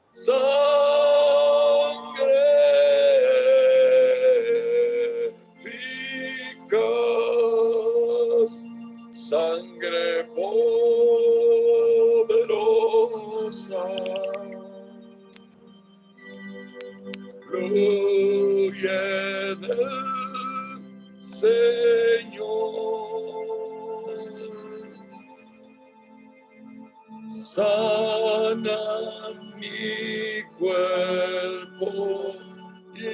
Sangre eficaz, sangre poderosa, fluye del Señor, sana mi cuerpo y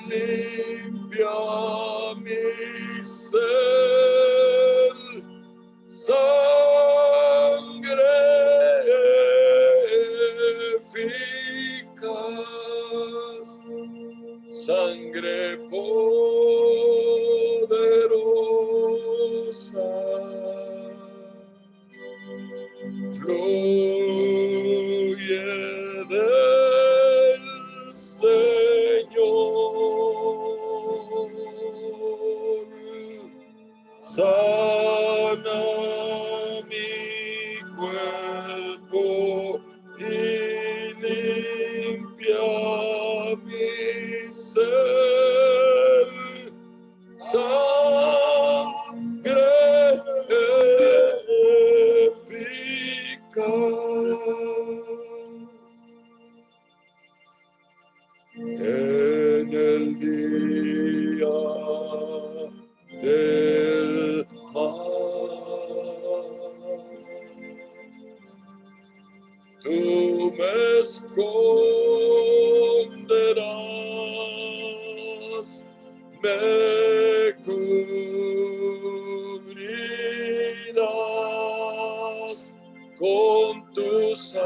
limpia mi ser. Sangre eficaz, sangre poderosa, fluye del Señor, sana mi cuerpo y limpia mi ser. Sangre eficaz. En el día del mal, tú me esconderás, me cubrirás con tus alas.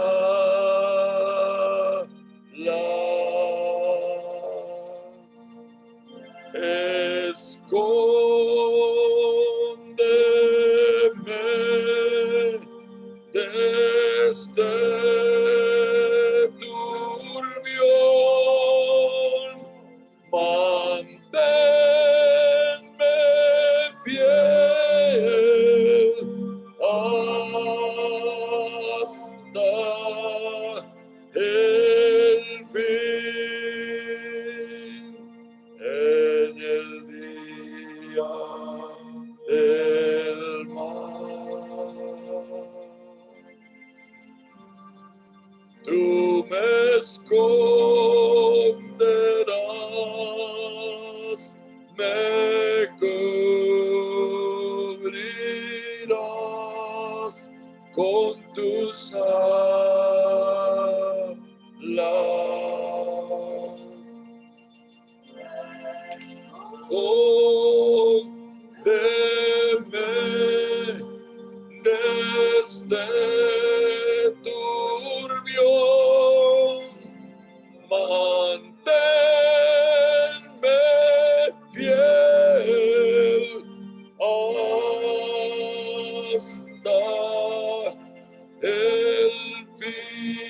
Escóndeme desde turbión, manténme fiel hasta el fin. En el día del mal, tú me esconderás, me cubrirás con tus alas. Escóndeme desde turbión, manténme fiel hasta el fin.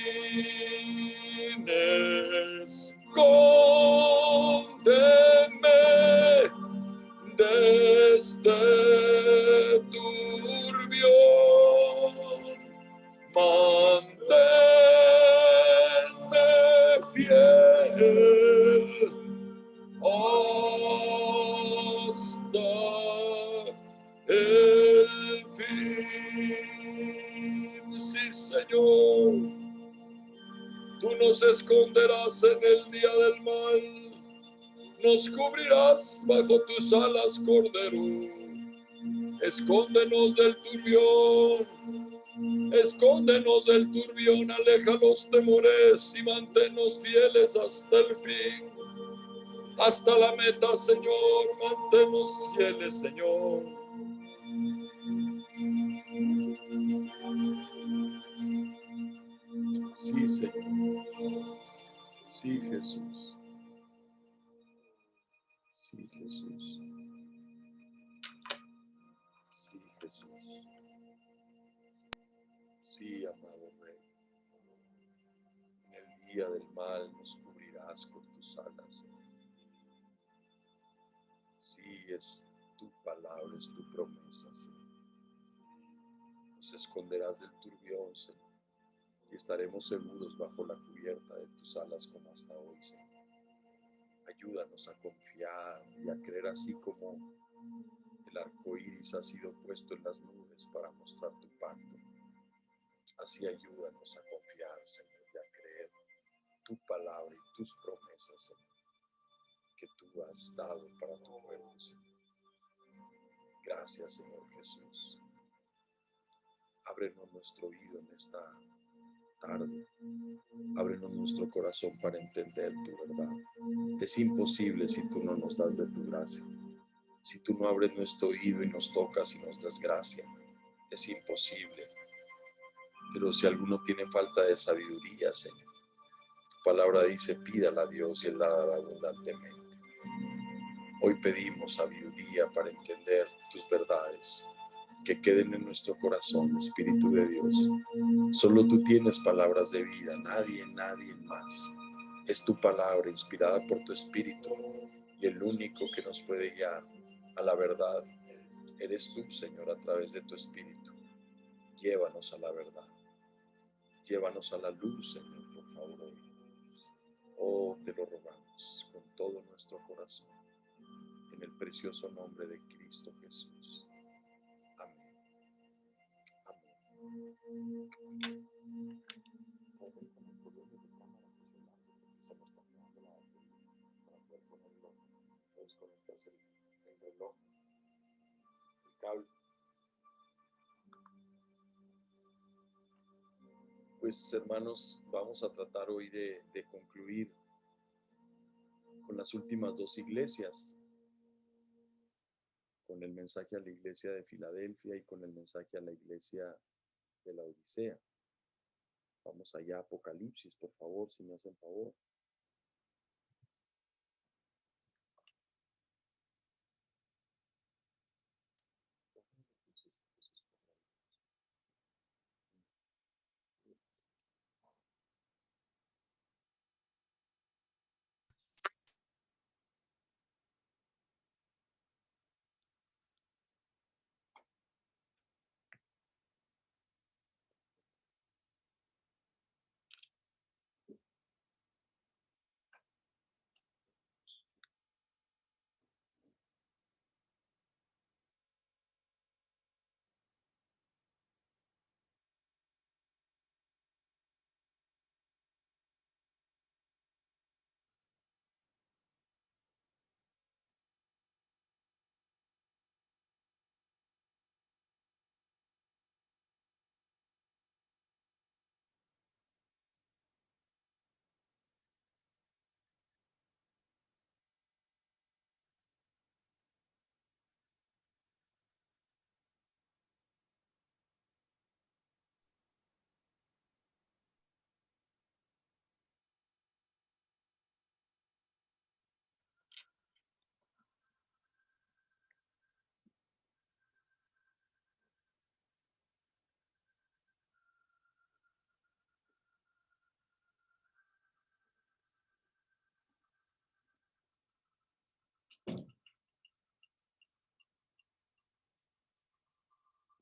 Escóndeme desde turbión, manténme fiel hasta el fin. Sí, Señor, tú nos esconderás en el día del mal, nos cubrirás bajo tus alas, Cordero. Escóndenos del turbión, escóndenos del turbión, aleja los temores y manténnos fieles hasta el fin, hasta la meta, Señor, manténnos fieles, Señor. Sí, Señor. Sí, Jesús. Sí, Jesús. Sí, Jesús. Sí, amado Rey. En el día del mal nos cubrirás con tus alas. Sí, es tu palabra, es tu promesa, Señor. nos esconderás del turbión, Señor, y estaremos seguros bajo la cubierta de tus alas como hasta hoy, Señor. Ayúdanos a confiar y a creer, así como el arco iris ha sido puesto en las nubes para mostrar tu pacto. Así ayúdanos a confiar, Señor, y a creer tu palabra y tus promesas, Señor, que tú has dado para tu pueblo, Señor. Gracias, Señor Jesús. Ábrenos nuestro oído en esta tarde. Ábrenos nuestro corazón para entender tu verdad. Es imposible si tú no nos das de tu gracia. Si tú no abres nuestro oído y nos tocas y nos das gracia, es imposible. Pero si alguno tiene falta de sabiduría, Señor, tu palabra dice, pídala a Dios y Él la dará abundantemente. Hoy pedimos sabiduría para entender tus verdades, que queden en nuestro corazón, Espíritu de Dios. Solo tú tienes palabras de vida, nadie más. Es tu palabra inspirada por tu Espíritu, y el único que nos puede guiar a la verdad eres tú, Señor, a través de tu Espíritu. Llévanos a la verdad. Llévanos a la luz, Señor, por favor, hoy. Oh, te lo rogamos con todo nuestro corazón, en el precioso nombre de Cristo Jesús. Amén. Amén. Puedes conectarse el reloj, el cable. Pues, hermanos, vamos a tratar hoy de concluir con las últimas dos iglesias, con el mensaje a la iglesia de Filadelfia y con el mensaje a la iglesia de la Odisea. Vamos allá a Apocalipsis, por favor, si me hacen favor.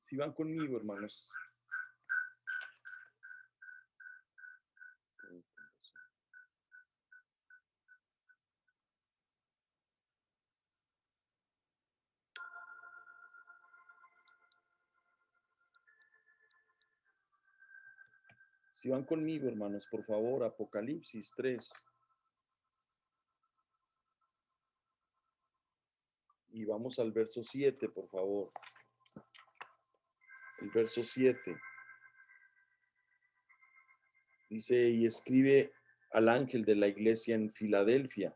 Si van conmigo, hermanos. Si van conmigo, hermanos, por favor, Apocalipsis 3. Y vamos al verso 7, por favor. El verso 7. Dice, y escribe al ángel de la iglesia en Filadelfia,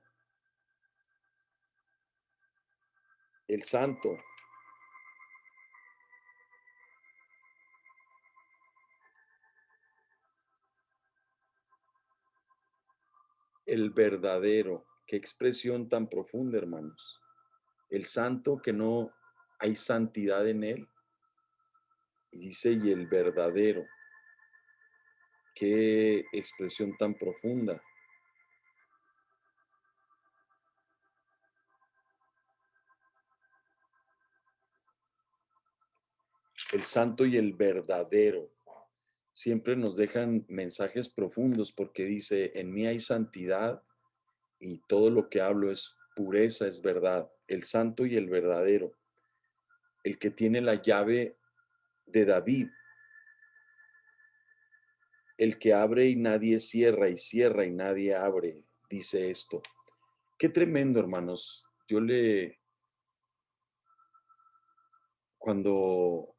el santo, el verdadero. Qué expresión tan profunda, hermanos. El santo, que no hay santidad en él. Y dice, y el verdadero. Qué expresión tan profunda. el santo y el verdadero. Siempre nos dejan mensajes profundos porque dice, en mí hay santidad y todo lo que hablo es pureza, es verdad. El santo y el verdadero, el que tiene la llave de David, el que abre y nadie cierra y cierra y nadie abre, dice esto. Qué tremendo, hermanos. Cuando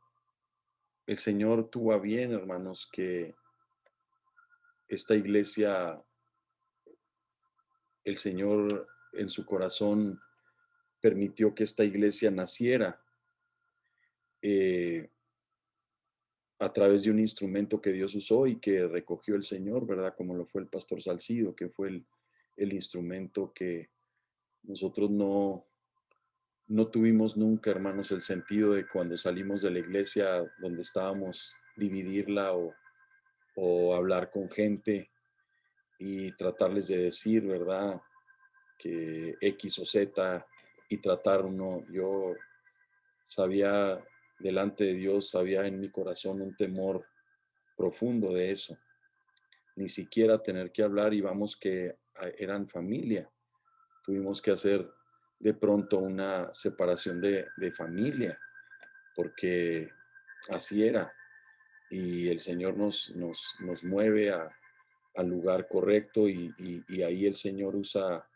el Señor tuvo a bien, hermanos, que esta iglesia, el Señor en su corazón permitió que esta iglesia naciera eh, a través de un instrumento que Dios usó y que recogió el Señor, ¿verdad? Como lo fue el pastor Salcido, que fue el instrumento que nosotros no tuvimos nunca, hermanos, el sentido de cuando salimos de la iglesia donde estábamos, dividirla o hablar con gente y tratarles de decir, ¿verdad? Que X o Z y tratar uno. Yo sabía delante de Dios, había en mi corazón un temor profundo de eso. Ni siquiera tener que hablar y vamos que eran familia. Tuvimos que hacer de pronto una separación de familia porque así era. Y el Señor nos mueve al lugar correcto y ahí el Señor usa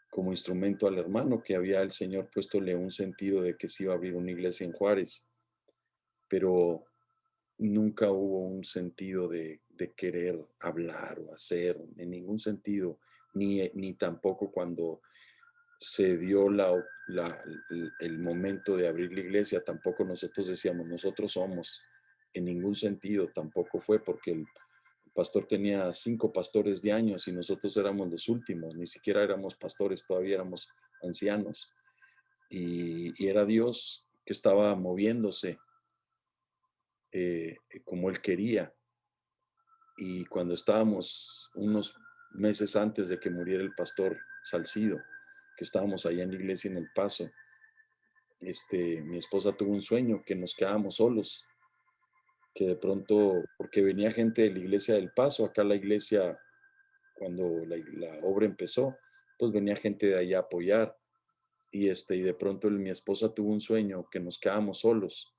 como instrumento al hermano que había el Señor puestole un sentido de que se iba a abrir una iglesia en Juárez, pero nunca hubo un sentido de querer hablar o hacer, en ningún sentido, ni tampoco cuando se dio el momento de abrir la iglesia, tampoco nosotros decíamos, nosotros somos, en ningún sentido tampoco fue, porque el pastor tenía 5 pastores de años y nosotros éramos los últimos, ni siquiera éramos pastores, todavía éramos ancianos, y era Dios que estaba moviéndose como Él quería. Y cuando estábamos unos meses antes de que muriera el pastor Salcido, que estábamos allá en la iglesia en El Paso, mi esposa tuvo un sueño que nos quedábamos solos, que de pronto, porque venía gente de la iglesia del Paso, acá la iglesia, cuando la obra empezó, pues venía gente de allá a apoyar, y de pronto mi esposa tuvo un sueño que nos quedábamos solos,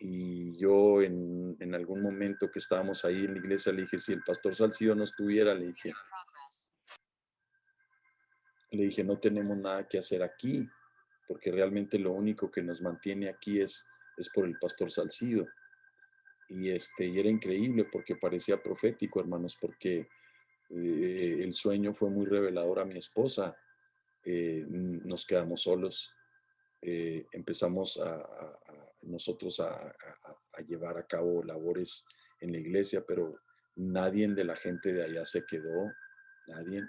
y yo en algún momento que estábamos ahí en la iglesia le dije, si el pastor Salcido no estuviera, le dije, no tenemos nada que hacer aquí, porque realmente lo único que nos mantiene aquí es por el pastor Salcido. Y era increíble porque parecía profético, hermanos, porque el sueño fue muy revelador a mi esposa. Nos quedamos solos, empezamos nosotros a llevar a cabo labores en la iglesia, pero nadie de la gente de allá se quedó, nadie.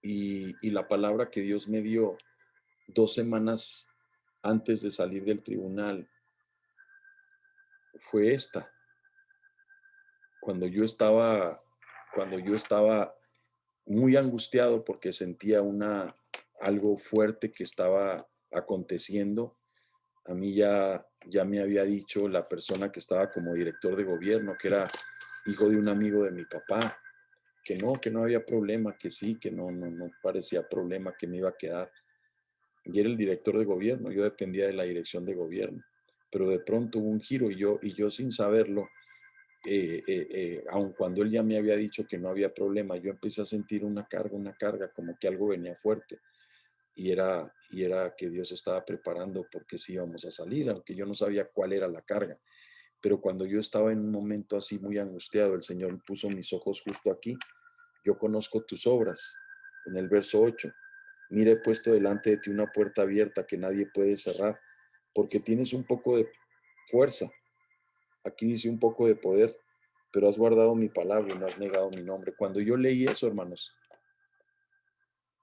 Y la palabra que Dios me dio 2 semanas antes de salir del tribunal fue esta. Cuando yo estaba, cuando yo estaba muy angustiado porque sentía algo fuerte que estaba aconteciendo, a mí ya me había dicho la persona que estaba como director de gobierno, que era hijo de un amigo de mi papá, que no había problema, que sí, que no parecía problema, que me iba a quedar. Y era el director de gobierno, yo dependía de la dirección de gobierno. Pero de pronto hubo un giro y yo sin saberlo, aun cuando él ya me había dicho que no había problema, yo empecé a sentir una carga, como que algo venía fuerte. Y era que Dios estaba preparando porque sí íbamos a salir, aunque yo no sabía cuál era la carga. Pero cuando yo estaba en un momento así muy angustiado, el Señor puso mis ojos justo aquí. Yo conozco tus obras, en el verso 8. Mira, he puesto delante de ti una puerta abierta que nadie puede cerrar, porque tienes un poco de fuerza. Aquí dice un poco de poder, pero has guardado mi palabra y no has negado mi nombre. Cuando yo leí eso, hermanos,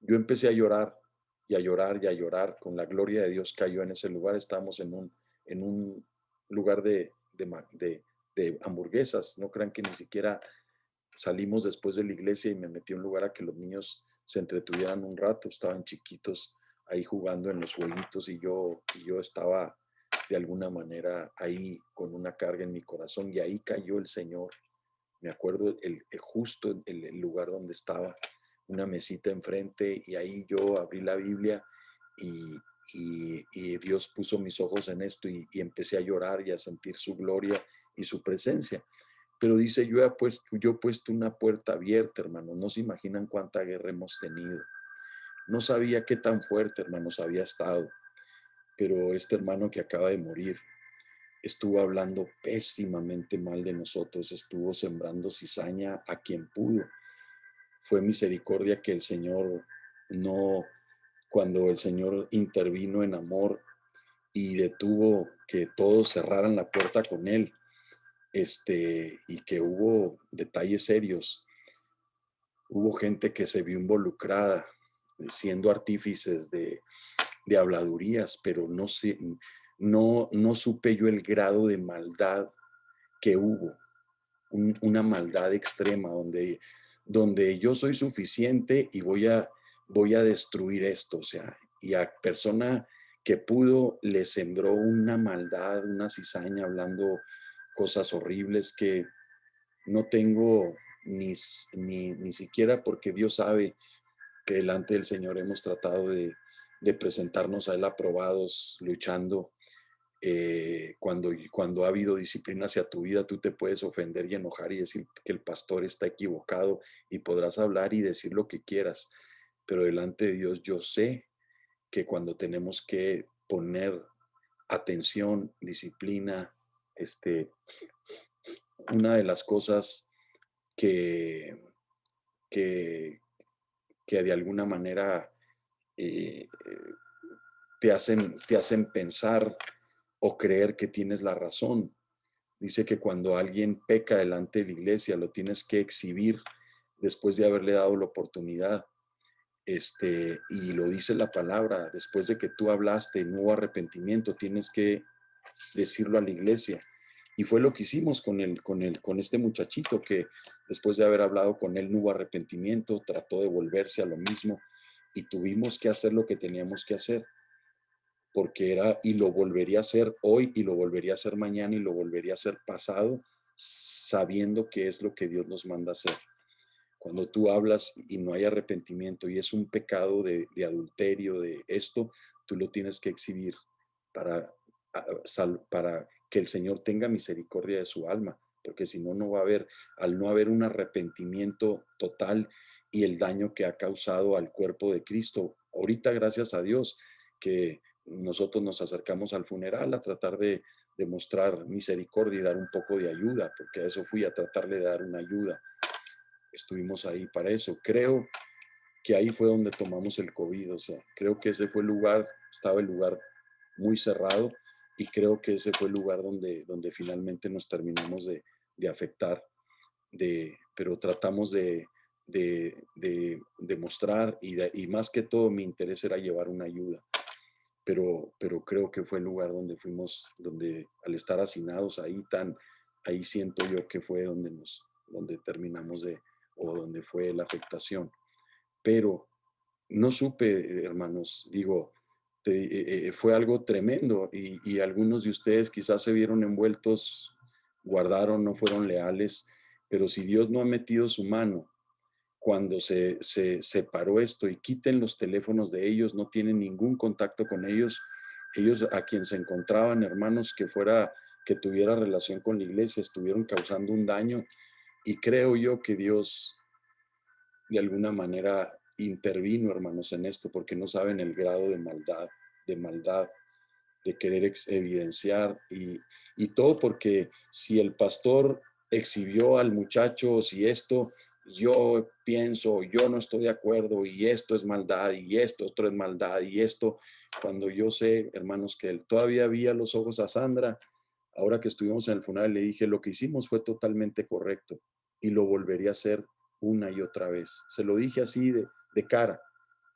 yo empecé a llorar y a llorar y a llorar. Con la gloria de Dios cayó en ese lugar. Estábamos en un lugar de hamburguesas. No crean que ni siquiera salimos después de la iglesia y me metí a un lugar a que los niños se entretuvieran un rato. Estaban chiquitos ahí jugando en los jueguitos y yo estaba de alguna manera ahí con una carga en mi corazón y ahí cayó el Señor. Me acuerdo justo el lugar donde estaba, una mesita enfrente y ahí yo abrí la Biblia y, y Dios puso mis ojos en esto y empecé a llorar y a sentir su gloria y su presencia. Pero dice, yo he puesto una puerta abierta, hermano. No se imaginan cuánta guerra hemos tenido. No sabía qué tan fuerte, hermanos, había estado. Pero este hermano que acaba de morir estuvo hablando pésimamente mal de nosotros, estuvo sembrando cizaña a quien pudo. Fue misericordia que el Señor no, cuando el Señor intervino en amor y detuvo que todos cerraran la puerta con él, y que hubo detalles serios. Hubo gente que se vio involucrada siendo artífices de habladurías, pero no supe yo el grado de maldad que hubo, una maldad extrema donde yo soy suficiente y voy a destruir esto, o sea, y a persona que pudo le sembró una maldad, una cizaña, hablando cosas horribles que no tengo ni siquiera, porque Dios sabe que delante del Señor hemos tratado de presentarnos a Él aprobados, luchando. Cuando ha habido disciplina hacia tu vida, tú te puedes ofender y enojar y decir que el pastor está equivocado y podrás hablar y decir lo que quieras, pero delante de Dios yo sé que cuando tenemos que poner atención, disciplina, una de las cosas que, que, que de alguna manera eh, te hacen pensar o creer que tienes la razón. Dice que cuando alguien peca delante de la iglesia, lo tienes que exhibir después de haberle dado la oportunidad. Y lo dice la palabra, después de que tú hablaste, no hubo arrepentimiento, tienes que decirlo a la iglesia. Y fue lo que hicimos con este muchachito que después de haber hablado con él no hubo arrepentimiento, trató de volverse a lo mismo y tuvimos que hacer lo que teníamos que hacer, porque era, y lo volvería a hacer hoy, y lo volvería a hacer mañana, y lo volvería a hacer pasado, sabiendo que es lo que Dios nos manda hacer. Cuando tú hablas y no hay arrepentimiento y es un pecado de adulterio, de esto, tú lo tienes que exhibir para, para que el Señor tenga misericordia de su alma, porque si no, no va a haber, al no haber un arrepentimiento total y el daño que ha causado al cuerpo de Cristo. Ahorita, gracias a Dios, que nosotros nos acercamos al funeral a tratar de mostrar misericordia y dar un poco de ayuda, porque a eso fui, a tratarle de dar una ayuda. Estuvimos ahí para eso. Creo que ahí fue donde tomamos el COVID, o sea, creo que ese fue el lugar, estaba el lugar muy cerrado y creo que ese fue el lugar donde finalmente nos terminamos de afectar, pero tratamos de mostrar y más que todo mi interés era llevar una ayuda, pero creo que fue el lugar donde fuimos, donde al estar hacinados ahí siento yo que fue donde terminamos o donde fue la afectación. Pero no supe, hermanos, digo, fue algo tremendo y algunos de ustedes quizás se vieron envueltos, guardaron, no fueron leales, pero si Dios no ha metido su mano cuando se separó esto y quiten los teléfonos de ellos, no tienen ningún contacto con ellos, ellos a quien se encontraban, hermanos, que tuviera relación con la iglesia, estuvieron causando un daño y creo yo que Dios de alguna manera intervino, hermanos, en esto, porque no saben el grado de maldad, de querer evidenciar y todo porque si el pastor exhibió al muchacho, si esto, yo pienso, yo no estoy de acuerdo y esto es maldad y esto otro es maldad y esto, cuando yo sé, hermanos, que él todavía había los ojos a Sandra, ahora que estuvimos en el funeral, le dije, lo que hicimos fue totalmente correcto y lo volvería a hacer una y otra vez. Se lo dije así de cara.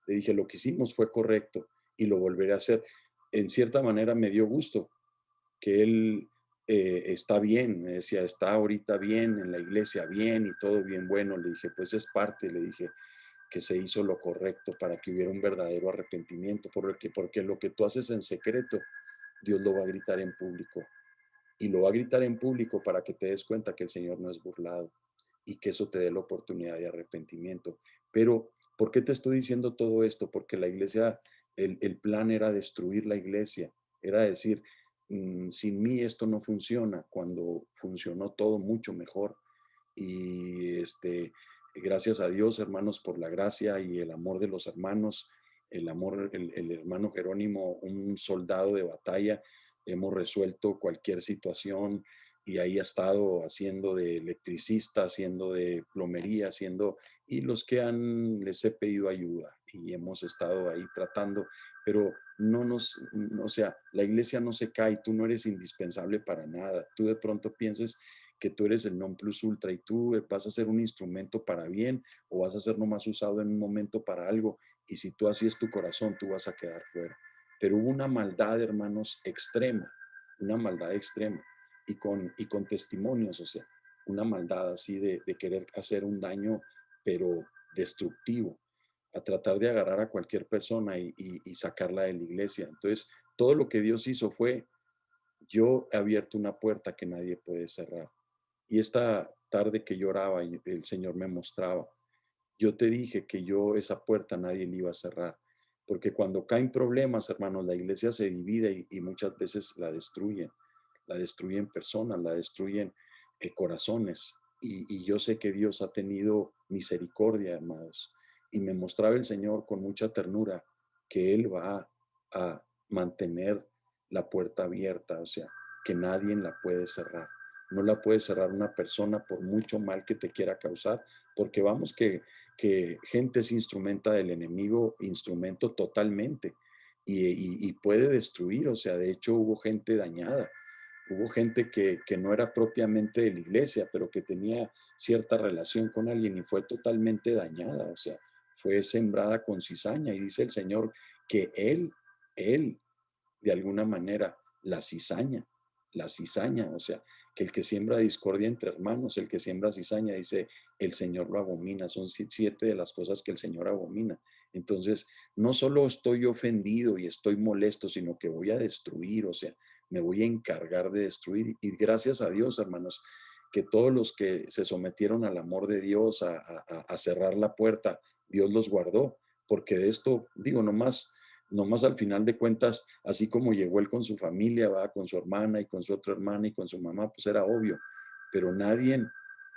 Le dije, lo que hicimos fue correcto y lo volveré a hacer. En cierta manera me dio gusto que él está bien, me decía, está ahorita bien, en la iglesia bien y todo bien bueno. Le dije, pues es parte, le dije, que se hizo lo correcto para que hubiera un verdadero arrepentimiento, porque lo que tú haces en secreto, Dios lo va a gritar en público. Y lo va a gritar en público para que te des cuenta que el Señor no es burlado y que eso te dé la oportunidad de arrepentimiento. Pero, ¿por qué te estoy diciendo todo esto? Porque la iglesia, el plan era destruir la iglesia, era decir, sin mí esto no funciona, cuando funcionó todo mucho mejor. Y gracias a Dios, hermanos, por la gracia y el amor de los hermanos, el amor, el hermano Jerónimo, un soldado de batalla, hemos resuelto cualquier situación y ahí ha estado haciendo de electricista, haciendo de plomería, haciendo, y los que les he pedido ayuda y hemos estado ahí tratando, pero o sea, la iglesia no se cae, tú no eres indispensable para nada, tú de pronto pienses que tú eres el non plus ultra y tú vas a ser un instrumento para bien o vas a ser nomás usado en un momento para algo y si tú así es tu corazón, tú vas a quedar fuera. Pero hubo una maldad, hermanos, extrema, una maldad extrema y con testimonios, o sea, una maldad así de querer hacer un daño, pero destructivo, a tratar de agarrar a cualquier persona y sacarla de la iglesia. Entonces, todo lo que Dios hizo fue, yo he abierto una puerta que nadie puede cerrar. Y esta tarde que lloraba, el Señor me mostraba, yo te dije que yo esa puerta nadie le iba a cerrar, porque cuando caen problemas, hermanos, la iglesia se divide y muchas veces la destruyen personas, la destruyen corazones. Y yo sé que Dios ha tenido misericordia, hermanos, y me mostraba el Señor con mucha ternura que Él va a mantener la puerta abierta, o sea, que nadie la puede cerrar. No la puede cerrar una persona por mucho mal que te quiera causar, porque vamos que gente es instrumenta del enemigo, instrumento totalmente, y puede destruir, o sea, de hecho hubo gente dañada, hubo gente que no era propiamente de la iglesia, pero que tenía cierta relación con alguien y fue totalmente dañada, o sea, fue sembrada con cizaña, y dice el Señor que Él, de alguna manera, la cizaña, o sea, que el que siembra discordia entre hermanos, el que siembra cizaña, dice, el Señor lo abomina, son 7 de las cosas que el Señor abomina. Entonces, no solo estoy ofendido y estoy molesto, sino que voy a destruir, o sea, me voy a encargar de destruir. Y gracias a Dios, hermanos, que todos los que se sometieron al amor de Dios, a cerrar la puerta, Dios los guardó, porque de esto, digo, nomás al final de cuentas, así como llegó él con su familia, va, con su hermana y con su otra hermana y con su mamá, pues era obvio, pero nadie,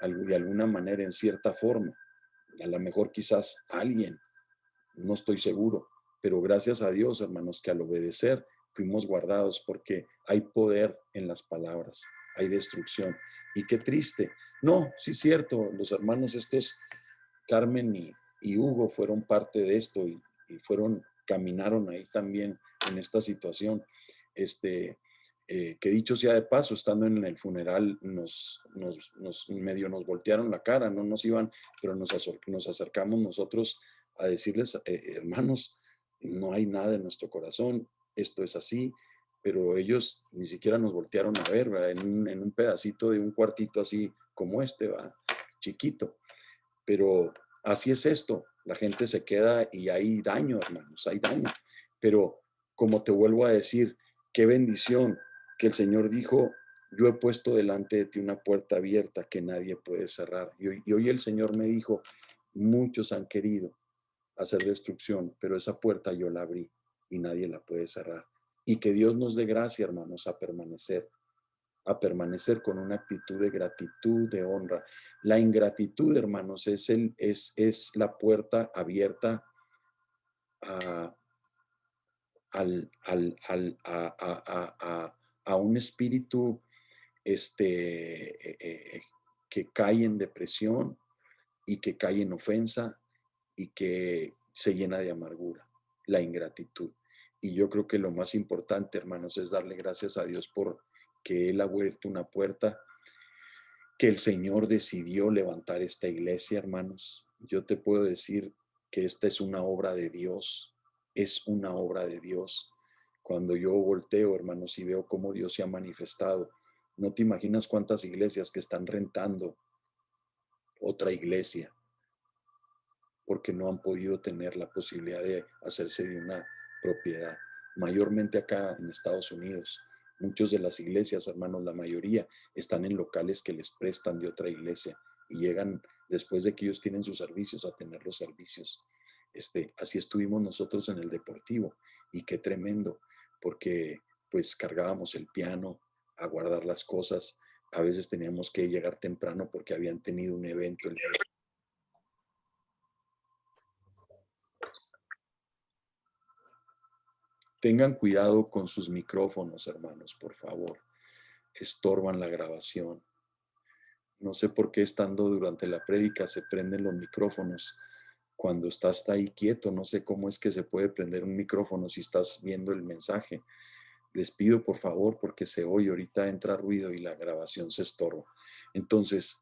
de alguna manera, en cierta forma, a lo mejor quizás alguien, no estoy seguro, pero gracias a Dios, hermanos, que al obedecer fuimos guardados porque hay poder en las palabras, hay destrucción. Y qué triste. No, sí es cierto, los hermanos estos, Carmen y Hugo, fueron parte de esto y caminaron ahí también en esta situación. Que dicho sea de paso, estando en el funeral, medio nos voltearon la cara, no nos iban, pero nos acercamos nosotros a decirles, hermanos, no hay nada en nuestro corazón, esto es así, pero ellos ni siquiera nos voltearon a ver, ¿verdad? En un pedacito de un cuartito así como este, va, chiquito. Pero así es esto, la gente se queda y hay daño, hermanos, hay daño. Pero como te vuelvo a decir, qué bendición que el Señor dijo, yo he puesto delante de ti una puerta abierta que nadie puede cerrar. Y hoy el Señor me dijo, muchos han querido hacer destrucción, pero esa puerta yo la abrí y nadie la puede cerrar. Y que Dios nos dé gracia, hermanos, a permanecer con una actitud de gratitud, de honra. La ingratitud, hermanos, es la puerta abierta a, a un espíritu que cae en depresión y que cae en ofensa y que se llena de amargura, la ingratitud. Y yo creo que lo más importante, hermanos, es darle gracias a Dios por que Él ha abierto una puerta, que el Señor decidió levantar esta iglesia, hermanos. Yo te puedo decir que esta es una obra de Dios, es una obra de Dios. Cuando yo volteo, hermanos, y veo cómo Dios se ha manifestado, no te imaginas cuántas iglesias que están rentando otra iglesia porque no han podido tener la posibilidad de hacerse de una propiedad. mayormente acá en Estados Unidos. Muchos de las iglesias, hermanos, la mayoría están en locales que les prestan de otra iglesia y llegan después de que ellos tienen sus servicios a tener los servicios. Así estuvimos nosotros en el Deportivo y qué tremendo, porque pues cargábamos el piano a guardar las cosas. A veces teníamos que llegar temprano porque habían tenido un evento. Tengan cuidado con sus micrófonos, hermanos, por favor. Estorban la grabación. No sé por qué estando durante la prédica se prenden los micrófonos. Cuando estás ahí quieto, no sé cómo es que se puede prender un micrófono si estás viendo el mensaje. Les pido por favor porque se oye, ahorita entra ruido y la grabación se estorba. Entonces,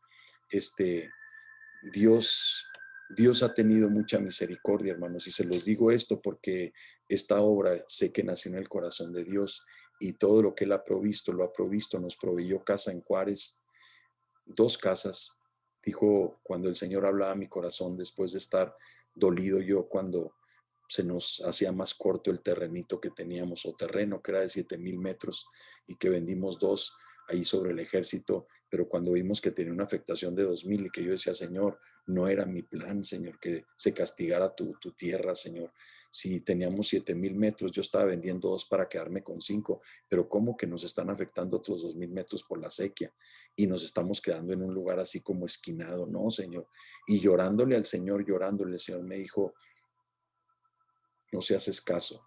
Dios, Dios ha tenido mucha misericordia, hermanos, y se los digo esto porque esta obra sé que nació en el corazón de Dios y todo lo que Él ha provisto, lo ha provisto, nos proveyó casa en Juárez, 2 casas. Dijo, cuando el Señor hablaba a mi corazón, después de estar dolido yo cuando se nos hacía más corto el terrenito que teníamos, o terreno que era de 7,000 metros y que vendimos 2 ahí sobre el ejército, pero cuando vimos que tenía una afectación de 2,000 y que yo decía, Señor, no era mi plan, Señor, que se castigara tu tierra, Señor. Si teníamos 7,000 metros, yo estaba vendiendo 2 para quedarme con 5, pero ¿cómo que nos están afectando otros 2,000 metros por la sequía? Y nos estamos quedando en un lugar así como esquinado, no, Señor. Y llorándole al Señor, llorándole, el Señor me dijo, no seas escaso,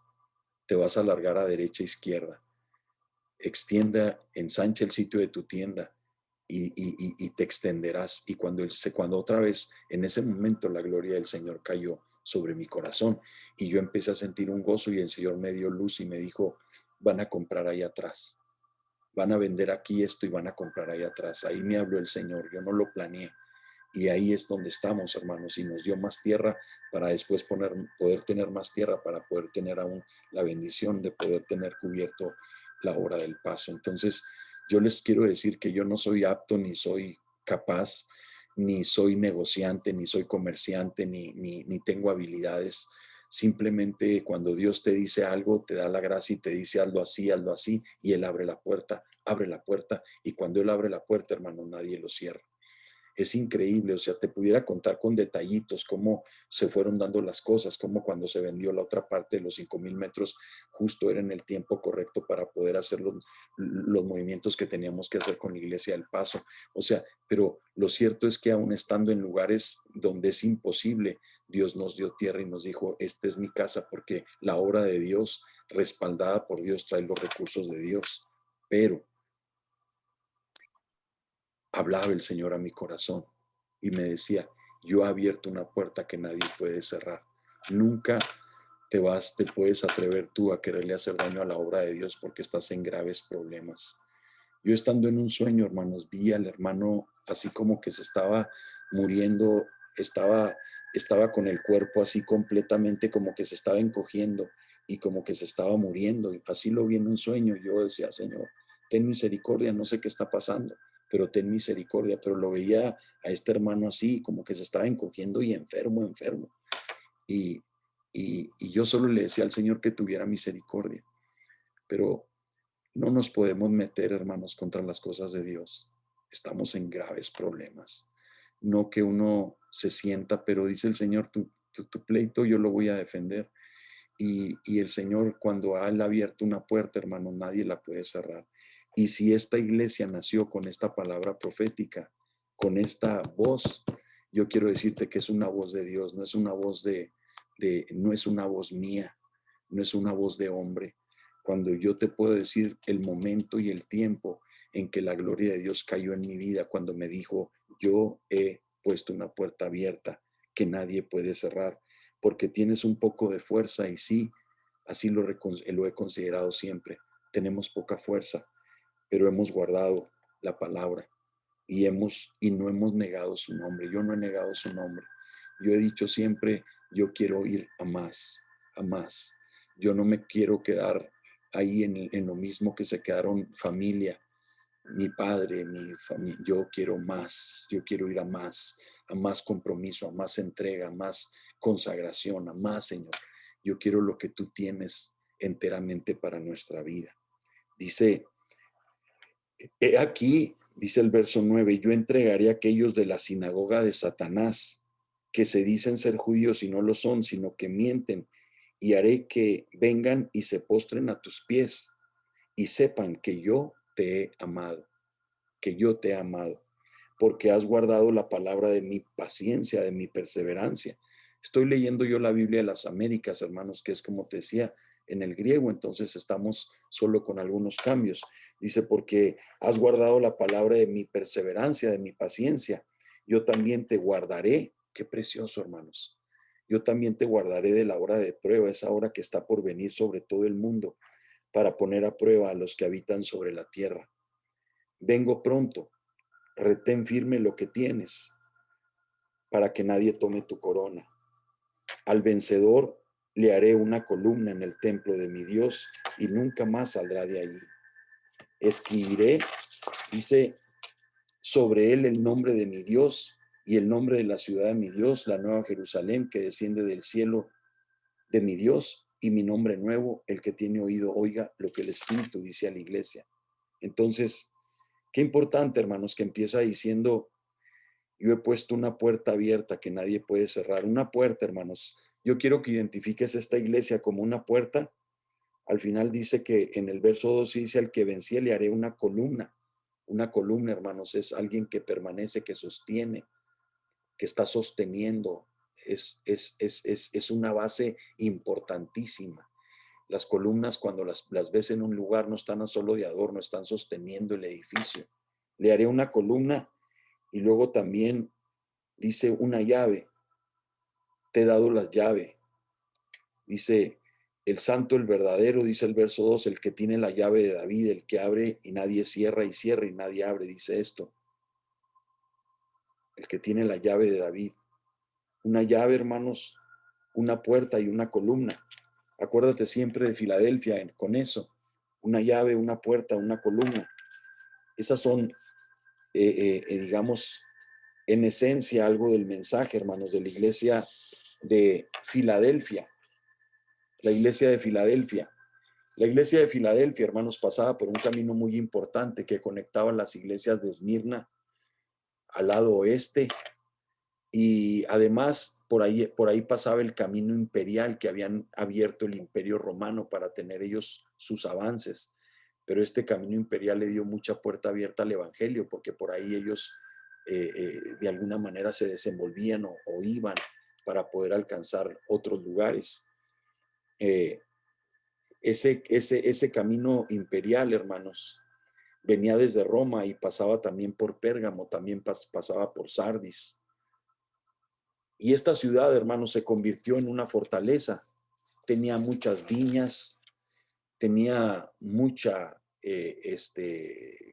te vas a alargar a derecha e izquierda, extienda, ensancha el sitio de tu tienda y te extenderás. Y cuando otra vez, en ese momento, la gloria del Señor cayó sobre mi corazón y yo empecé a sentir un gozo y el Señor me dio luz y me dijo, van a comprar ahí atrás, van a vender aquí esto y van a comprar ahí atrás. Ahí me habló el Señor, yo no lo planeé. Y ahí es donde estamos, hermanos, y nos dio más tierra para después poder tener más tierra, para poder tener aún la bendición de poder tener cubierto la obra del paso. Entonces, yo les quiero decir que yo no soy apto, ni soy capaz, ni soy negociante, ni soy comerciante, ni tengo habilidades. Simplemente cuando Dios te dice algo, te da la gracia y te dice hazlo así, y Él abre la puerta, y cuando Él abre la puerta, hermanos, nadie lo cierra. Es increíble, o sea, te pudiera contar con detallitos cómo se fueron dando las cosas, cómo cuando se vendió la otra parte de los 5,000 metros, justo era en el tiempo correcto para poder hacer los movimientos que teníamos que hacer con la Iglesia del Paso. O sea, pero lo cierto es que aún estando en lugares donde es imposible, Dios nos dio tierra y nos dijo, esta es mi casa, porque la obra de Dios, respaldada por Dios, trae los recursos de Dios. Pero hablaba el Señor a mi corazón y me decía, yo he abierto una puerta que nadie puede cerrar. Nunca te puedes atrever tú a quererle hacer daño a la obra de Dios porque estás en graves problemas. Yo estando en un sueño, hermanos, vi al hermano así como que se estaba muriendo, estaba con el cuerpo así completamente como que se estaba encogiendo y como que se estaba muriendo. Así lo vi en un sueño. Yo decía, Señor, ten misericordia, no sé qué está pasando, pero ten misericordia. Pero lo veía a este hermano así, como que se estaba encogiendo y enfermo, enfermo. Y, y yo solo le decía al Señor que tuviera misericordia. Pero no nos podemos meter, hermanos, contra las cosas de Dios. Estamos en graves problemas. No que uno se sienta, pero dice el Señor, tu pleito yo lo voy a defender. Y el Señor, cuando ha abierto una puerta, hermano, nadie la puede cerrar. Y si esta iglesia nació con esta palabra profética, con esta voz, yo quiero decirte que es una voz de Dios, no es una voz no es una voz mía, no es una voz de hombre. Cuando yo te puedo decir el momento y el tiempo en que la gloria de Dios cayó en mi vida, cuando me dijo, yo he puesto una puerta abierta que nadie puede cerrar, porque tienes un poco de fuerza y sí, así lo he considerado siempre. Tenemos poca fuerza, pero hemos guardado la palabra y no hemos negado su nombre. Yo no he negado su nombre. Yo he dicho siempre, yo quiero ir a más, a más. Yo no me quiero quedar ahí en lo mismo que se quedaron familia, mi padre, mi familia. Yo quiero más, yo quiero ir a más compromiso, a más entrega, a más consagración, a más, Señor. Yo quiero lo que tú tienes enteramente para nuestra vida. Dice, he aquí, dice el verso 9, yo entregaré a aquellos de la sinagoga de Satanás, que se dicen ser judíos y no lo son, sino que mienten, y haré que vengan y se postren a tus pies y sepan que yo te he amado, que yo te he amado, porque has guardado la palabra de mi paciencia, de mi perseverancia. Estoy leyendo yo la Biblia de las Américas, hermanos, que es como te decía, en el griego, entonces estamos solo con algunos cambios. Dice, porque has guardado la palabra de mi perseverancia, de mi paciencia, yo también te guardaré. Qué precioso, hermanos. Yo también te guardaré de la hora de prueba, esa hora que está por venir sobre todo el mundo, para poner a prueba a los que habitan sobre la tierra. Vengo pronto, retén firme lo que tienes, para que nadie tome tu corona. Al vencedor le haré una columna en el templo de mi Dios y nunca más saldrá de allí. Escribiré, dice, sobre él el nombre de mi Dios y el nombre de la ciudad de mi Dios, la nueva Jerusalén que desciende del cielo de mi Dios, y mi nombre nuevo, el que tiene oído oiga lo que el Espíritu dice a la iglesia. Entonces, qué importante, hermanos, que empieza diciendo, yo he puesto una puerta abierta que nadie puede cerrar. Una puerta, hermanos. Yo quiero que identifiques esta iglesia como una puerta. Al final dice que en el verso 2 dice, al que vencía le haré una columna. Una columna, hermanos, es alguien que permanece, que sostiene, que está sosteniendo. Es una base importantísima. Las columnas, cuando las ves en un lugar, no están solo de adorno, están sosteniendo el edificio. Le haré una columna y luego también dice una llave. Te he dado las llaves. Dice el santo, el verdadero, dice el verso 2, el que tiene la llave de David, el que abre y nadie cierra, y cierra y nadie abre, dice esto. El que tiene la llave de David. Una llave, hermanos, una puerta y una columna. Acuérdate siempre de Filadelfia con eso. Una llave, una puerta, una columna. Esas son, digamos, en esencia algo del mensaje, hermanos, de la iglesia de Filadelfia. La iglesia de Filadelfia. La iglesia de Filadelfia, hermanos, pasaba por un camino muy importante que conectaba las iglesias de Esmirna al lado oeste, y además por ahí pasaba el camino imperial que habían abierto el Imperio Romano para tener ellos sus avances. Pero este camino imperial le dio mucha puerta abierta al Evangelio, porque por ahí ellos de alguna manera se desenvolvían o iban para poder alcanzar otros lugares. Ese camino imperial, hermanos, venía desde Roma y pasaba también por Pérgamo, también pasaba por Sardis. Y esta ciudad, hermanos, se convirtió en una fortaleza. Tenía muchas viñas, tenía mucha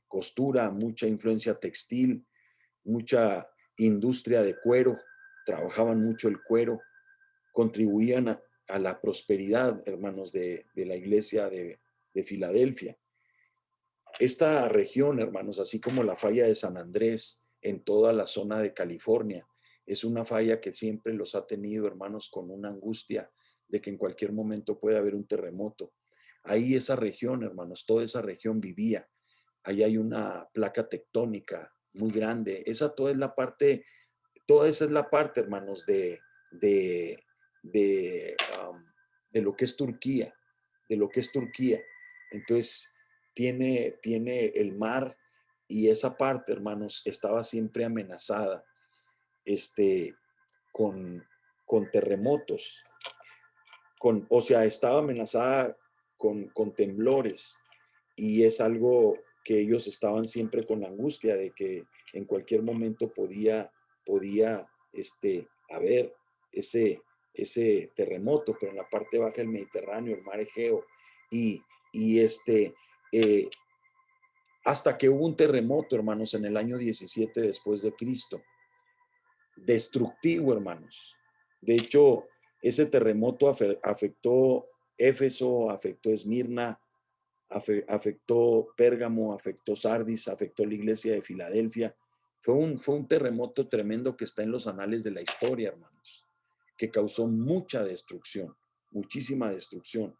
costura, mucha influencia textil, mucha industria de cuero, trabajaban mucho el cuero, contribuían a la prosperidad, hermanos, de la iglesia de Filadelfia. Esta región, hermanos, así como la falla de San Andrés en toda la zona de California, es una falla que siempre los ha tenido, hermanos, con una angustia de que en cualquier momento puede haber un terremoto. Ahí esa región, hermanos, toda esa región vivía. Ahí hay una placa tectónica muy grande. Toda esa es la parte, hermanos, de, de lo que es Turquía, de lo que es Turquía. Entonces, tiene el mar, y esa parte, hermanos, estaba siempre amenazada con, con terremotos, o sea, estaba amenazada con temblores, y es algo que ellos estaban siempre con la angustia de que en cualquier momento podía haber ese terremoto, pero en la parte baja del Mediterráneo, el mar Egeo, y, y hasta que hubo un terremoto, hermanos, en el año 17 después de Cristo, destructivo, hermanos. De hecho, ese terremoto afectó Éfeso, afectó Esmirna, afectó Pérgamo, afectó Sardis, afectó la iglesia de Filadelfia. Fue un terremoto tremendo que está en los anales de la historia, hermanos, que causó mucha destrucción, muchísima destrucción.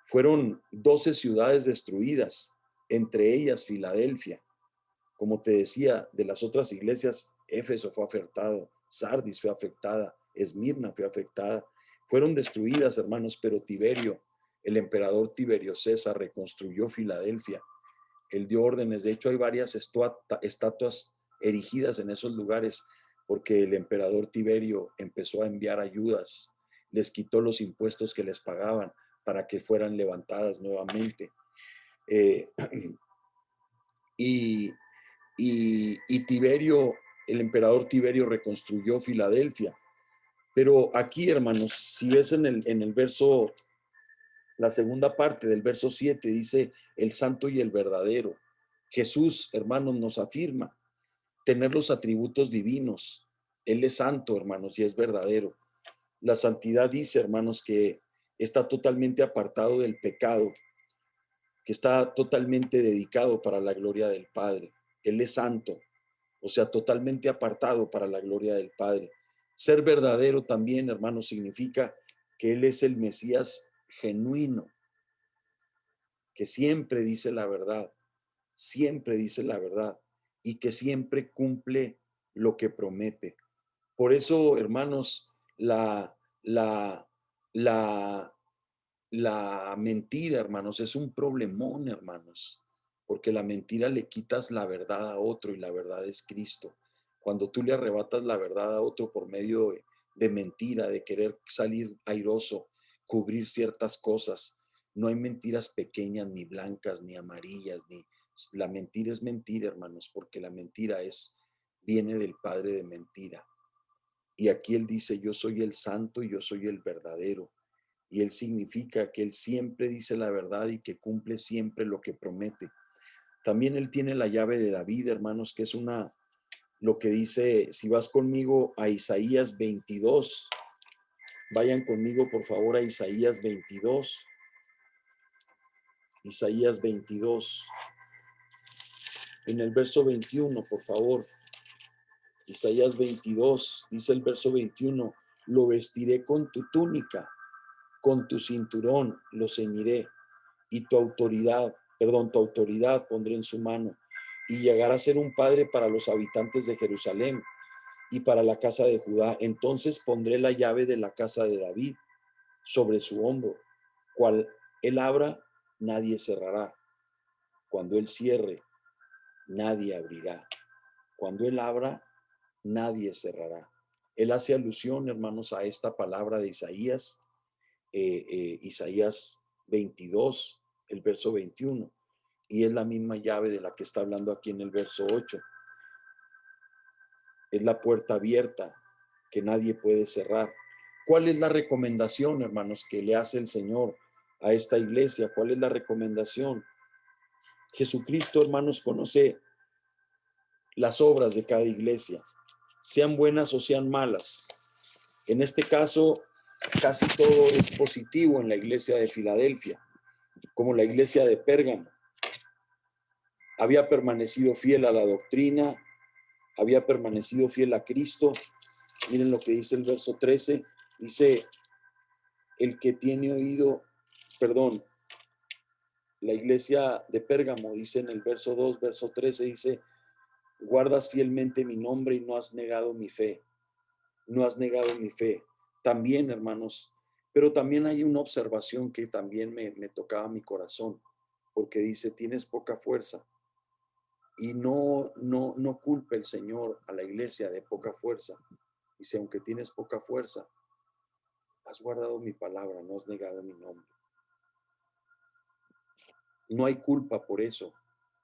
Fueron 12 ciudades destruidas, entre ellas Filadelfia. Como te decía, de las otras iglesias, Éfeso fue afectado, Sardis fue afectada, Esmirna fue afectada. Fueron destruidas, hermanos, pero Tiberio, el emperador Tiberio César, reconstruyó Filadelfia. Él dio órdenes. De hecho, hay varias estatuas erigidas en esos lugares porque el emperador Tiberio empezó a enviar ayudas, les quitó los impuestos que les pagaban para que fueran levantadas nuevamente. Eh, y, y Tiberio, el emperador Tiberio reconstruyó Filadelfia. Pero aquí, hermanos, si ves en el verso, la segunda parte del verso 7, dice el santo y el verdadero. Jesús, hermanos, nos afirma tener los atributos divinos. Él es santo, hermanos, y es verdadero. La santidad dice, hermanos, que está totalmente apartado del pecado, que está totalmente dedicado para la gloria del Padre. Él es santo, o sea, totalmente apartado para la gloria del Padre. Ser verdadero también, hermanos, significa que Él es el Mesías genuino, que siempre dice la verdad y que siempre cumple lo que promete. Por eso, hermanos, la, la, la mentira, hermanos, es un problemón, hermanos, porque la mentira le quitas la verdad a otro y la verdad es Cristo. Cuando tú le arrebatas la verdad a otro por medio de mentira, de querer salir airoso, cubrir ciertas cosas, no hay mentiras pequeñas, ni blancas, ni amarillas, ni la mentira es mentira, hermanos, porque la mentira viene del padre de mentira. Y aquí él dice, yo soy el santo y yo soy el verdadero. Y él significa que él siempre dice la verdad y que cumple siempre lo que promete. También él tiene la llave de David, hermanos, que es lo que dice, si vas conmigo a Isaías 22, vayan conmigo por favor a Isaías 22. Isaías 22, en el verso 21, por favor. Isaías 22, dice el verso 21, lo vestiré con tu túnica, con tu cinturón lo ceñiré, y tu autoridad pondré en su mano, y llegará a ser un padre para los habitantes de Jerusalén y para la casa de Judá. Entonces pondré la llave de la casa de David sobre su hombro. Cual él abra, nadie cerrará. Cuando él cierre, nadie abrirá. Cuando él abra, nadie cerrará. Él hace alusión, hermanos, a esta palabra de Isaías, Isaías 22, el verso 21, y es la misma llave de la que está hablando aquí en el verso 8. Es la puerta abierta que nadie puede cerrar. ¿Cuál es la recomendación, hermanos, que le hace el Señor a esta iglesia? ¿Cuál es la recomendación? Jesucristo, hermanos, conoce las obras de cada iglesia, sean buenas o sean malas. En este caso, casi todo es positivo en la iglesia de Filadelfia, como la iglesia de Pérgamo. Había permanecido fiel a la doctrina, había permanecido fiel a Cristo. Miren lo que dice el verso 13, dice, el que tiene oído, perdón, la iglesia de Pérgamo dice en el verso 2, verso 13, dice, guardas fielmente mi nombre y no has negado mi fe, no has negado mi fe. También, hermanos, pero también hay una observación que también me tocaba mi corazón, porque dice, tienes poca fuerza. Y no culpe el Señor a la iglesia de poca fuerza. Dice, aunque tienes poca fuerza, has guardado mi palabra, no has negado mi nombre. No hay culpa por eso,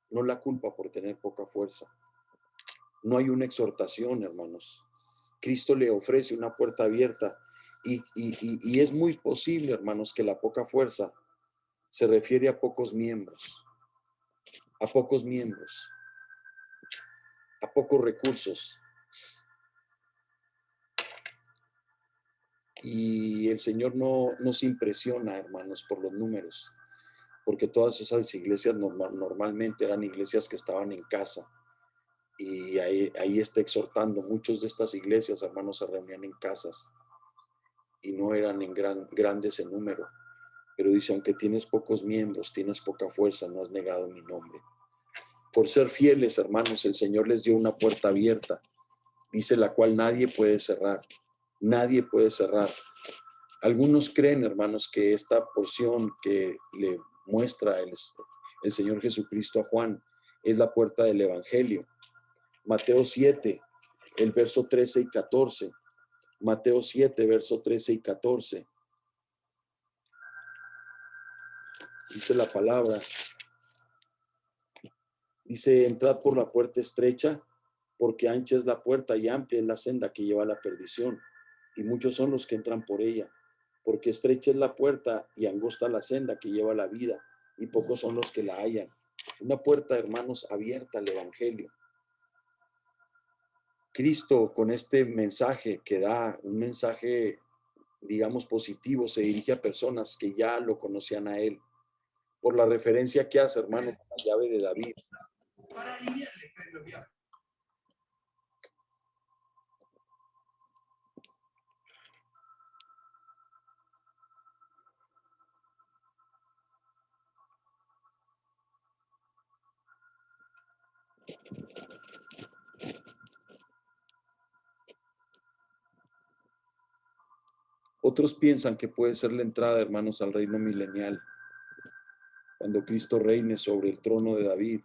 no la culpa por tener poca fuerza. No hay una exhortación, hermanos. Cristo le ofrece una puerta abierta y es muy posible, hermanos, que la poca fuerza se refiere a pocos miembros, a pocos recursos. Y el Señor no nos impresiona, hermanos, por los números, porque todas esas iglesias normalmente eran iglesias que estaban en casa. Y ahí está exhortando. Muchos de estas iglesias, hermanos, se reunían en casas y no eran grandes en número. Pero dice, aunque tienes pocos miembros, tienes poca fuerza, no has negado mi nombre. Por ser fieles, hermanos, el Señor les dio una puerta abierta, dice la cual nadie puede cerrar. Nadie puede cerrar. Algunos creen, hermanos, que esta porción que le muestra el Señor Jesucristo a Juan es la puerta del Evangelio. Mateo 7, el verso 13 y 14. Mateo 7, verso 13 y 14. Dice la palabra. Dice, entrad por la puerta estrecha, porque ancha es la puerta y amplia es la senda que lleva a la perdición, y muchos son los que entran por ella, porque estrecha es la puerta y angosta la senda que lleva a la vida, y pocos son los que la hallan. Una puerta, hermanos, abierta al Evangelio. Cristo, con este mensaje que da, un mensaje, digamos, positivo, se dirige a personas que ya lo conocían a Él, por la referencia que hace, hermano, con la llave de David. Otros piensan que puede ser la entrada, hermanos, al reino milenial, cuando Cristo reine sobre el trono de David.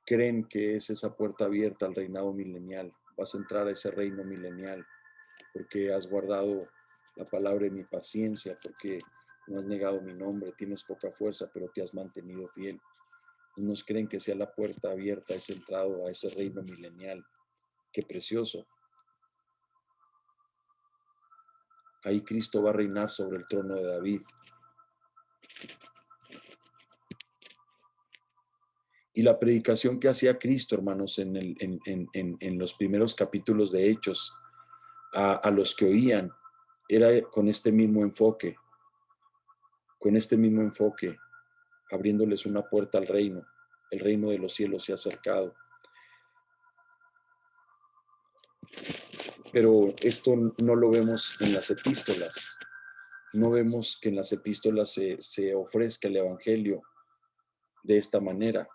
Creen que es esa puerta abierta al reinado milenial. Vas a entrar a ese reino milenial porque has guardado la palabra de mi paciencia, porque no has negado mi nombre, tienes poca fuerza, pero te has mantenido fiel. Unos creen que sea la puerta abierta, es entrado a ese reino milenial. Qué precioso. Ahí Cristo va a reinar sobre el trono de David. Y la predicación que hacía Cristo, hermanos, en los primeros capítulos de Hechos, a los que oían, era con este mismo enfoque, abriéndoles una puerta al reino. El reino de los cielos se ha acercado. Pero esto no lo vemos en las epístolas. No vemos que en las epístolas se ofrezca el evangelio de esta manera.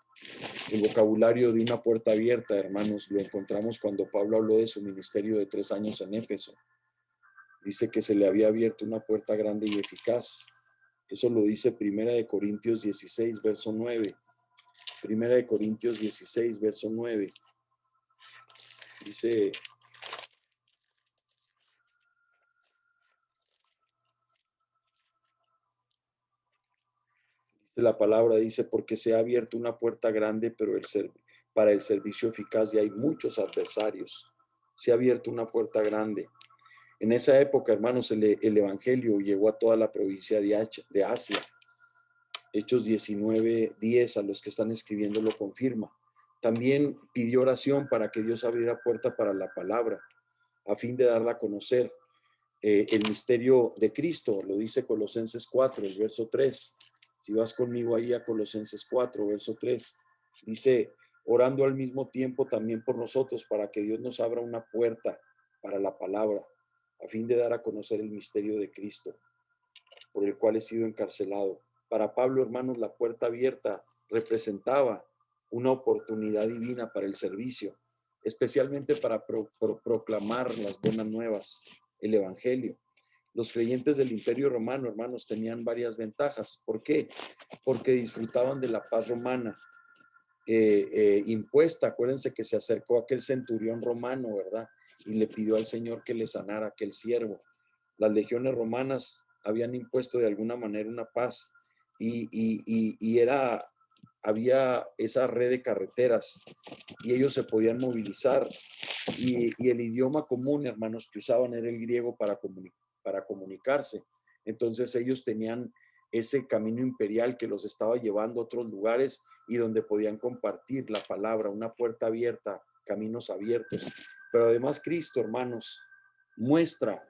El vocabulario de una puerta abierta, hermanos, lo encontramos cuando Pablo habló de su ministerio de 3 años en Éfeso. Dice que se le había abierto una puerta grande y eficaz. Eso lo dice 1 Corintios 16, verso 9. 1 Corintios 16, verso 9. Dice la palabra, dice, porque se ha abierto una puerta grande, pero para el servicio eficaz y hay muchos adversarios. Se ha abierto una puerta grande. En esa época, hermanos, el evangelio llegó a toda la provincia de Asia. Hechos 19:10, a los que están escribiendo lo confirma. También pidió oración para que Dios abriera puerta para la palabra, a fin de darla a conocer. El misterio de Cristo, lo dice Colosenses 4, el verso 3. Si vas conmigo ahí a Colosenses 4, verso 3, dice, orando al mismo tiempo también por nosotros, para que Dios nos abra una puerta para la palabra, a fin de dar a conocer el misterio de Cristo, por el cual he sido encarcelado. Para Pablo, hermanos, la puerta abierta representaba una oportunidad divina para el servicio, especialmente para proclamar las buenas nuevas, el evangelio. Los creyentes del Imperio Romano, hermanos, tenían varias ventajas. ¿Por qué? Porque disfrutaban de la paz romana impuesta. Acuérdense que se acercó aquel centurión romano, ¿verdad? Y le pidió al Señor que le sanara aquel siervo. Las legiones romanas habían impuesto de alguna manera una paz y había esa red de carreteras y ellos se podían movilizar y el idioma común, hermanos, que usaban era el griego para comunicarse. Entonces ellos tenían ese camino imperial que los estaba llevando a otros lugares y donde podían compartir la palabra, una puerta abierta, caminos abiertos. Pero además Cristo, hermanos, muestra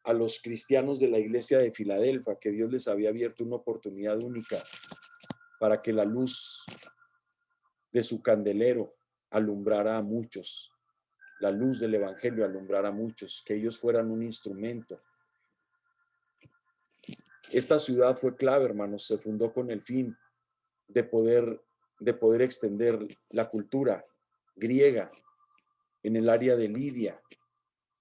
a los cristianos de la iglesia de Filadelfia que Dios les había abierto una oportunidad única para que la luz de su candelero alumbrara a muchos, la luz del evangelio alumbrara a muchos, que ellos fueran un instrumento Esta ciudad fue clave, hermanos, se fundó con el fin de poder extender la cultura griega en el área de Lidia.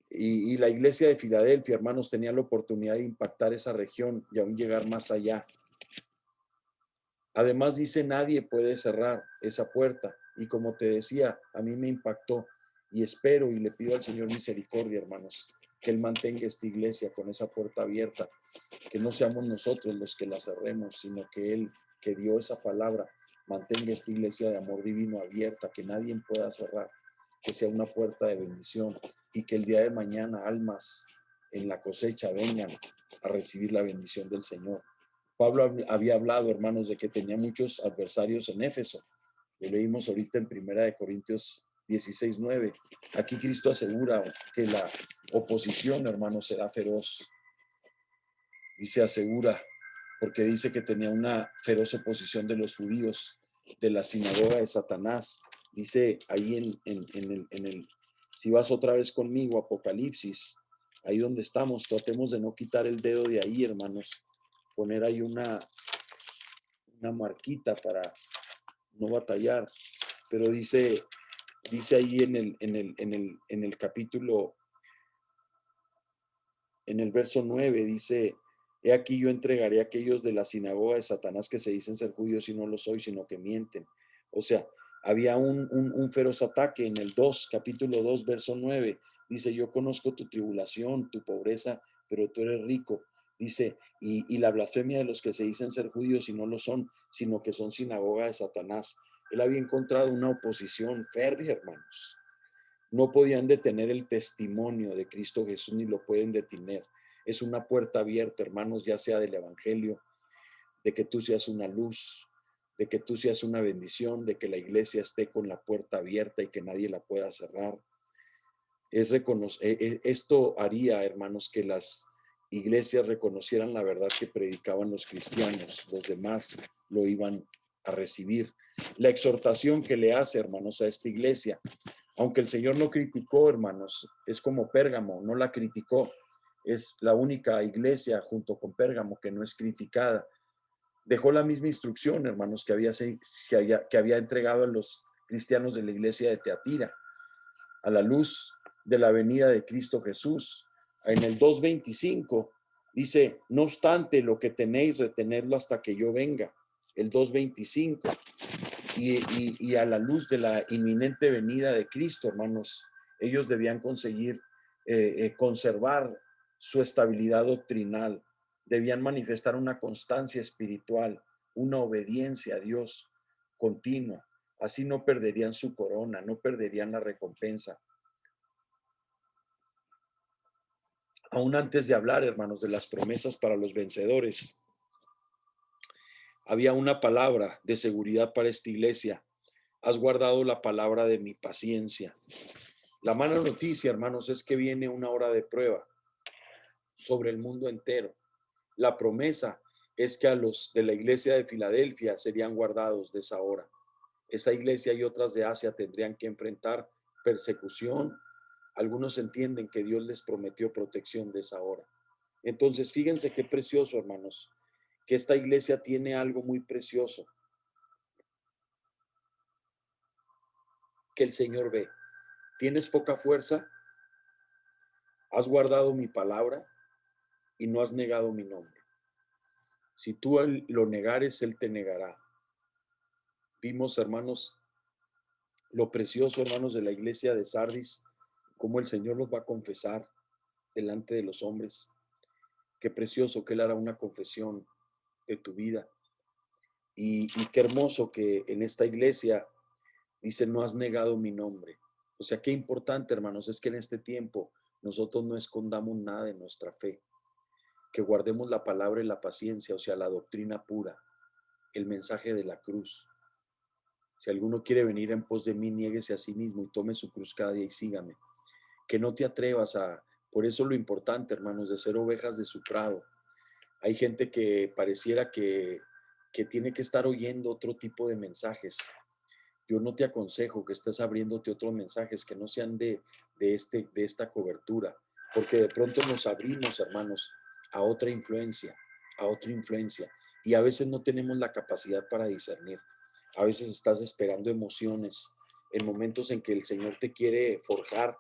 Y la iglesia de Filadelfia, hermanos, tenía la oportunidad de impactar esa región y aún llegar más allá. Además dice, nadie puede cerrar esa puerta. Y como te decía, a mí me impactó y espero y le pido al Señor misericordia, hermanos, que Él mantenga esta iglesia con esa puerta abierta, que no seamos nosotros los que la cerremos, sino que Él, que dio esa palabra, mantenga esta iglesia de amor divino abierta, que nadie pueda cerrar, que sea una puerta de bendición y que el día de mañana almas en la cosecha vengan a recibir la bendición del Señor. Pablo había hablado, hermanos, de que tenía muchos adversarios en Éfeso. Lo leímos ahorita en 1 Corintios 16:9. Aquí Cristo asegura que la oposición, hermanos, será feroz. Dice asegura, porque dice que tenía una feroz oposición de los judíos, de la sinagoga de Satanás. Dice ahí si vas otra vez conmigo, Apocalipsis, ahí donde estamos, tratemos de no quitar el dedo de ahí, hermanos, poner ahí una marquita para no batallar, pero dice ahí en el capítulo, en el verso 9, dice, he aquí yo entregaré a aquellos de la sinagoga de Satanás que se dicen ser judíos y no lo soy, sino que mienten. O sea, había un feroz ataque en el capítulo 2, verso 9. Dice, yo conozco tu tribulación, tu pobreza, pero tú eres rico. Dice, y la blasfemia de los que se dicen ser judíos y no lo son, sino que son sinagoga de Satanás. Él había encontrado una oposición férrea, hermanos. No podían detener el testimonio de Cristo Jesús ni lo pueden detener. Es una puerta abierta, hermanos, ya sea del Evangelio, de que tú seas una luz, de que tú seas una bendición, de que la iglesia esté con la puerta abierta y que nadie la pueda cerrar. Esto haría, hermanos, que las iglesias reconocieran la verdad que predicaban los cristianos. Los demás lo iban a recibir. La exhortación que le hace, hermanos, a esta iglesia, aunque el Señor no criticó, hermanos, es como Pérgamo, no la criticó. Es la única iglesia junto con Pérgamo que no es criticada. Dejó la misma instrucción, hermanos, que había entregado a los cristianos de la iglesia de Teatira, a la luz de la venida de Cristo Jesús. En el 2:25 dice, no obstante lo que tenéis, retenerlo hasta que yo venga. El 2:25. Y a la luz de la inminente venida de Cristo, hermanos, ellos debían conseguir conservar su estabilidad doctrinal, debían manifestar una constancia espiritual, una obediencia a Dios continua. Así no perderían su corona, no perderían la recompensa. Aún antes de hablar, hermanos, de las promesas para los vencedores, había una palabra de seguridad para esta iglesia. Has guardado la palabra de mi paciencia. La mala noticia, hermanos, es que viene una hora de prueba sobre el mundo entero. La promesa es que a los de la iglesia de Filadelfia serían guardados de esa hora. Esa iglesia y otras de Asia tendrían que enfrentar persecución. Algunos entienden que Dios les prometió protección de esa hora. Entonces, fíjense qué precioso, hermanos, que esta iglesia tiene algo muy precioso que el Señor ve. ¿Tienes poca fuerza? ¿Has guardado mi palabra y no has negado mi nombre? Si tú lo negares, Él te negará. Vimos, hermanos, lo precioso, hermanos, de la iglesia de Sardis, cómo el Señor los va a confesar delante de los hombres. Qué precioso que Él hará una confesión de tu vida. Y qué hermoso que en esta iglesia dice, no has negado mi nombre. O sea, qué importante, hermanos, es que en este tiempo nosotros no escondamos nada de nuestra fe, que guardemos la palabra y la paciencia, o sea, la doctrina pura, el mensaje de la cruz. Si alguno quiere venir en pos de mí, niéguese a sí mismo y tome su cruz cada día y sígame. Que no te atrevas por eso lo importante, hermanos, de ser ovejas de su prado. Hay gente que pareciera que tiene que estar oyendo otro tipo de mensajes. Yo no te aconsejo que estés abriéndote otros mensajes que no sean de esta cobertura, porque de pronto nos abrimos, hermanos, a otra influencia, a otra influencia. Y a veces no tenemos la capacidad para discernir. A veces estás esperando emociones en momentos en que el Señor te quiere forjar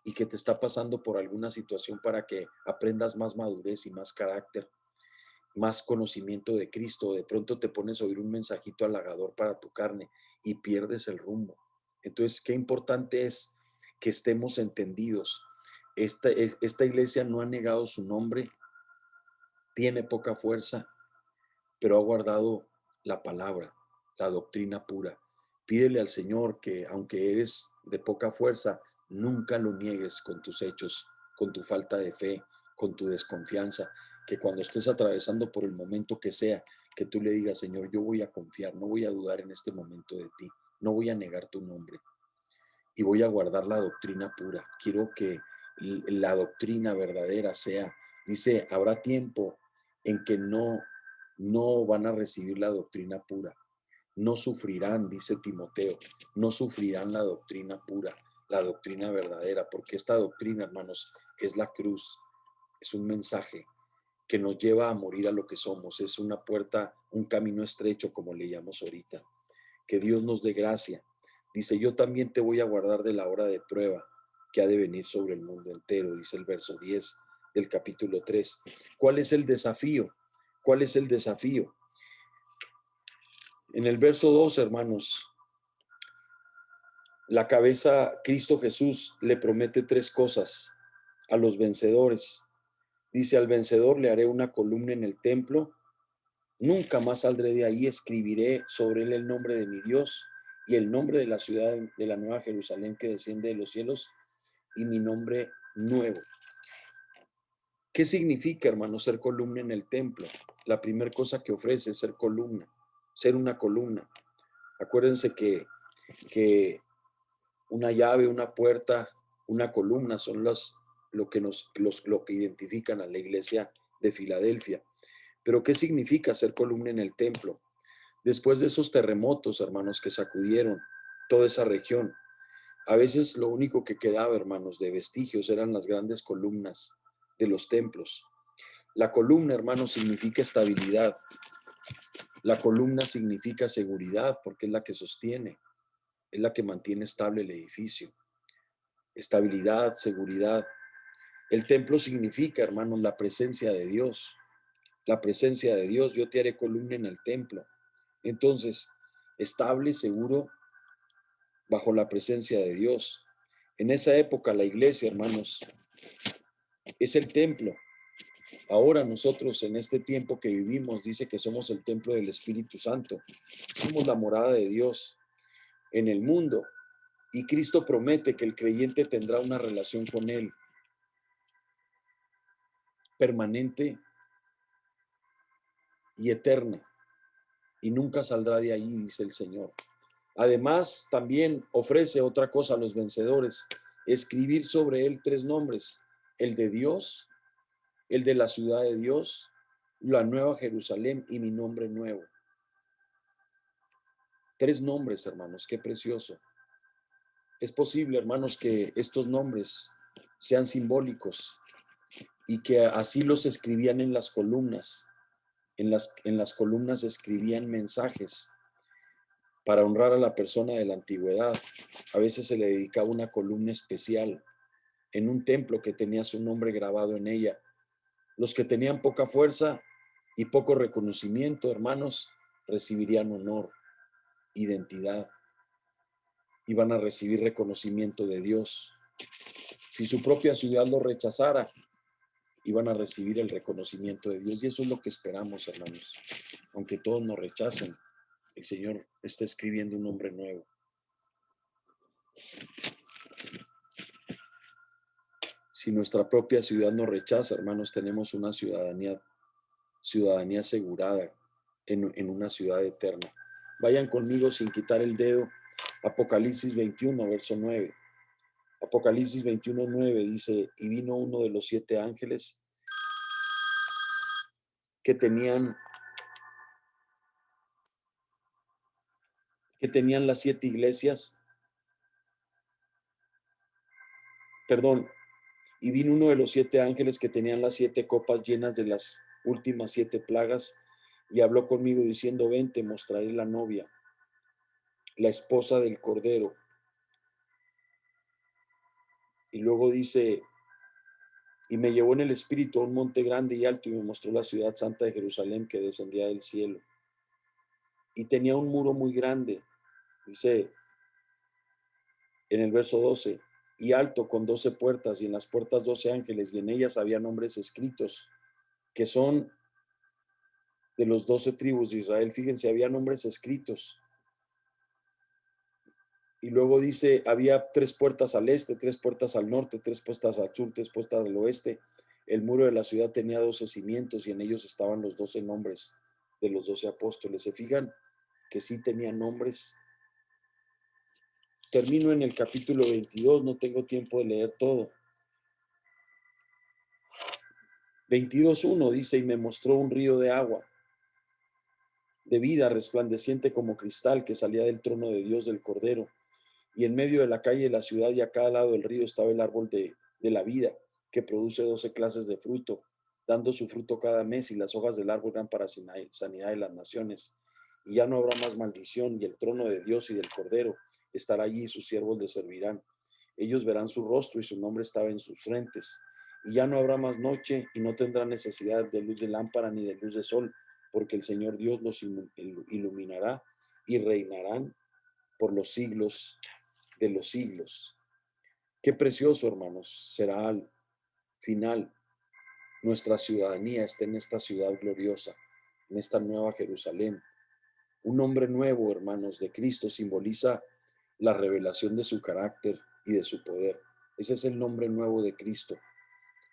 y que te está pasando por alguna situación para que aprendas más madurez y más carácter, más conocimiento de Cristo. De pronto te pones a oír un mensajito halagador para tu carne y pierdes el rumbo. Entonces, qué importante es que estemos entendidos. Esta iglesia no ha negado su nombre, tiene poca fuerza, pero ha guardado la palabra, la doctrina pura. Pídele al Señor que, aunque eres de poca fuerza, nunca lo niegues con tus hechos, con tu falta de fe, con tu desconfianza, que cuando estés atravesando por el momento que sea, que tú le digas, Señor, yo voy a confiar, no voy a dudar en este momento de ti, no voy a negar tu nombre y voy a guardar la doctrina pura. Quiero que la doctrina verdadera sea, dice, habrá tiempo en que no van a recibir la doctrina pura. No sufrirán, dice Timoteo, no sufrirán la doctrina pura, la doctrina verdadera, porque esta doctrina, hermanos, es la cruz, es un mensaje que nos lleva a morir a lo que somos, es una puerta, un camino estrecho, como le llamamos ahorita. Que Dios nos dé gracia. Dice, yo también te voy a guardar de la hora de prueba que ha de venir sobre el mundo entero, dice el verso 10 del capítulo 3. ¿Cuál es el desafío? ¿Cuál es el desafío? En el verso 2, hermanos, la cabeza, Cristo Jesús, le promete tres cosas a los vencedores. Dice, al vencedor le haré una columna en el templo, nunca más saldré de ahí, escribiré sobre él el nombre de mi Dios y el nombre de la ciudad de la nueva Jerusalén que desciende de los cielos y mi nombre nuevo. ¿Qué significa, hermano, ser columna en el templo? La primera cosa que ofrece es ser columna, ser una columna. Acuérdense que una llave, una puerta, una columna son lo que identifican a la iglesia de Filadelfia. Pero ¿qué significa ser columna en el templo? Después de esos terremotos, hermanos, que sacudieron toda esa región, a veces lo único que quedaba, hermanos, de vestigios eran las grandes columnas de los templos. La columna, hermanos, significa estabilidad. La columna significa seguridad porque es la que sostiene, es la que mantiene estable el edificio. Estabilidad, seguridad. El templo significa, hermanos, la presencia de Dios. La presencia de Dios. Yo te haré columna en el templo. Entonces, estable, seguro, bajo la presencia de Dios. En esa época la iglesia, hermanos, es el templo. Ahora nosotros en este tiempo que vivimos dice que somos el templo del Espíritu Santo. Somos la morada de Dios en el mundo y Cristo promete que el creyente tendrá una relación con Él permanente y eterna y nunca saldrá de allí, dice el Señor. Además, también ofrece otra cosa a los vencedores, escribir sobre Él tres nombres, el de Dios, el de la ciudad de Dios, la nueva Jerusalén y mi nombre nuevo. Tres nombres, hermanos, qué precioso. Es posible, hermanos, que estos nombres sean simbólicos y que así los escribían en las columnas. En las columnas escribían mensajes para honrar a la persona de la antigüedad. A veces se le dedicaba una columna especial en un templo que tenía su nombre grabado en ella. Los que tenían poca fuerza y poco reconocimiento, hermanos, recibirían honor, identidad, iban a recibir reconocimiento de Dios. Si su propia ciudad lo rechazara, iban a recibir el reconocimiento de Dios. Y eso es lo que esperamos, hermanos. Aunque todos nos rechacen, el Señor está escribiendo un nombre nuevo. Si nuestra propia ciudad nos rechaza, hermanos, tenemos una ciudadanía asegurada en una ciudad eterna. Vayan conmigo sin quitar el dedo. Apocalipsis 21, verso 9. Apocalipsis 21, 9 dice, y vino uno de los 7 ángeles que tenían las 7 iglesias, perdón, y vino uno de los 7 ángeles que tenían las 7 copas llenas de las últimas 7 plagas, y habló conmigo diciendo, ven, te mostraré la novia, la esposa del Cordero. Y luego dice, y me llevó en el espíritu a un monte grande y alto y me mostró la ciudad santa de Jerusalén que descendía del cielo. Y tenía un muro muy grande, dice en el verso 12, y alto con 12 puertas, y en las puertas 12 ángeles, y en ellas había nombres escritos, que son de los 12 tribus de Israel. Fíjense, había nombres escritos. Y luego dice, había 3 puertas al este, 3 puertas al norte, 3 puertas al sur, 3 puertas al oeste. El muro de la ciudad tenía 12 cimientos y en ellos estaban los 12 nombres de los 12 apóstoles. ¿Se fijan que sí tenía nombres? Termino en el capítulo 22, no tengo tiempo de leer todo. 22:1 dice, y me mostró un río de agua, de vida, resplandeciente como cristal, que salía del trono de Dios del Cordero. Y en medio de la calle de la ciudad y a cada lado del río estaba el árbol de la vida, que produce 12 clases de fruto, dando su fruto cada mes, y las hojas del árbol eran para sanidad de las naciones. Y ya no habrá más maldición, y el trono de Dios y del Cordero estará allí, y sus siervos le servirán. Ellos verán su rostro, y su nombre estaba en sus frentes. Y ya no habrá más noche, y no tendrán necesidad de luz de lámpara ni de luz de sol, porque el Señor Dios los iluminará, y reinarán por los siglos de los siglos. Qué precioso, hermanos, será al final nuestra ciudadanía esté en esta ciudad gloriosa, en esta nueva Jerusalén. Un hombre nuevo, hermanos, de Cristo simboliza la revelación de su carácter y de su poder. Ese es el nombre nuevo de Cristo.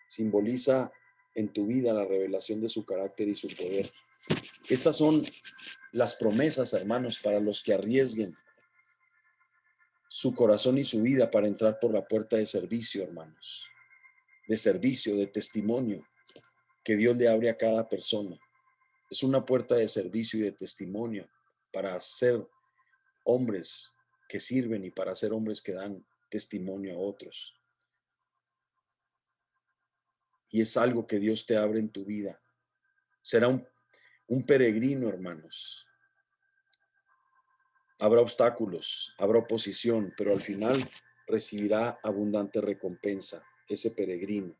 Simboliza en tu vida la revelación de su carácter y su poder. Estas son las promesas, hermanos, para los que arriesguen su corazón y su vida para entrar por la puerta de servicio, hermanos, de servicio, de testimonio, que Dios le abre a cada persona. Es una puerta de servicio y de testimonio para ser hombres que sirven y para ser hombres que dan testimonio a otros. Y es algo que Dios te abre en tu vida. Será un peregrino, hermanos. Habrá obstáculos, habrá oposición, pero al final recibirá abundante recompensa ese peregrino.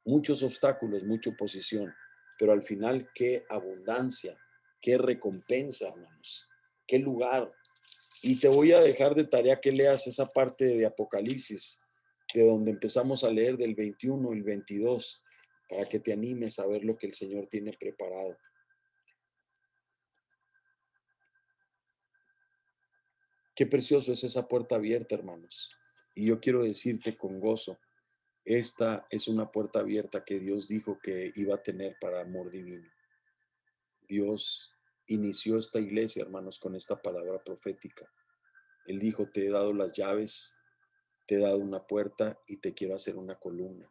Muchos obstáculos, mucha oposición, pero al final qué abundancia, qué recompensa, hermanos, qué lugar. Y te voy a dejar de tarea que leas esa parte de Apocalipsis, de donde empezamos a leer del 21 y el 22, para que te animes a ver lo que el Señor tiene preparado. Qué precioso es esa puerta abierta, hermanos. Y yo quiero decirte con gozo, esta es una puerta abierta que Dios dijo que iba a tener para amor divino. Dios inició esta iglesia, hermanos, con esta palabra profética. Él dijo, te he dado las llaves, te he dado una puerta y te quiero hacer una columna.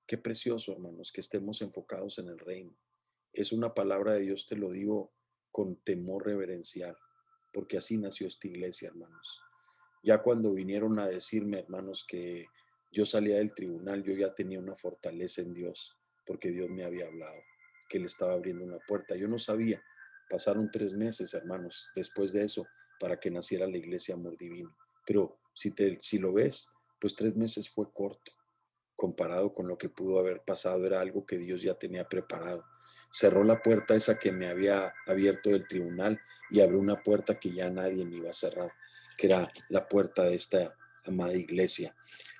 Qué precioso, hermanos, que estemos enfocados en el reino. Es una palabra de Dios, te lo digo con temor reverencial, porque así nació esta iglesia, hermanos. Ya cuando vinieron a decirme, hermanos, que yo salía del tribunal, yo ya tenía una fortaleza en Dios, porque Dios me había hablado, que Él estaba abriendo una puerta. Yo no sabía. Pasaron 3 meses, hermanos, después de eso, para que naciera la iglesia Amor Divino. Pero si lo ves, pues 3 meses fue corto. Comparado con lo que pudo haber pasado, era algo que Dios ya tenía preparado. Cerró la puerta esa que me había abierto del tribunal y abrió una puerta que ya nadie me iba a cerrar, que era la puerta de esta amada iglesia.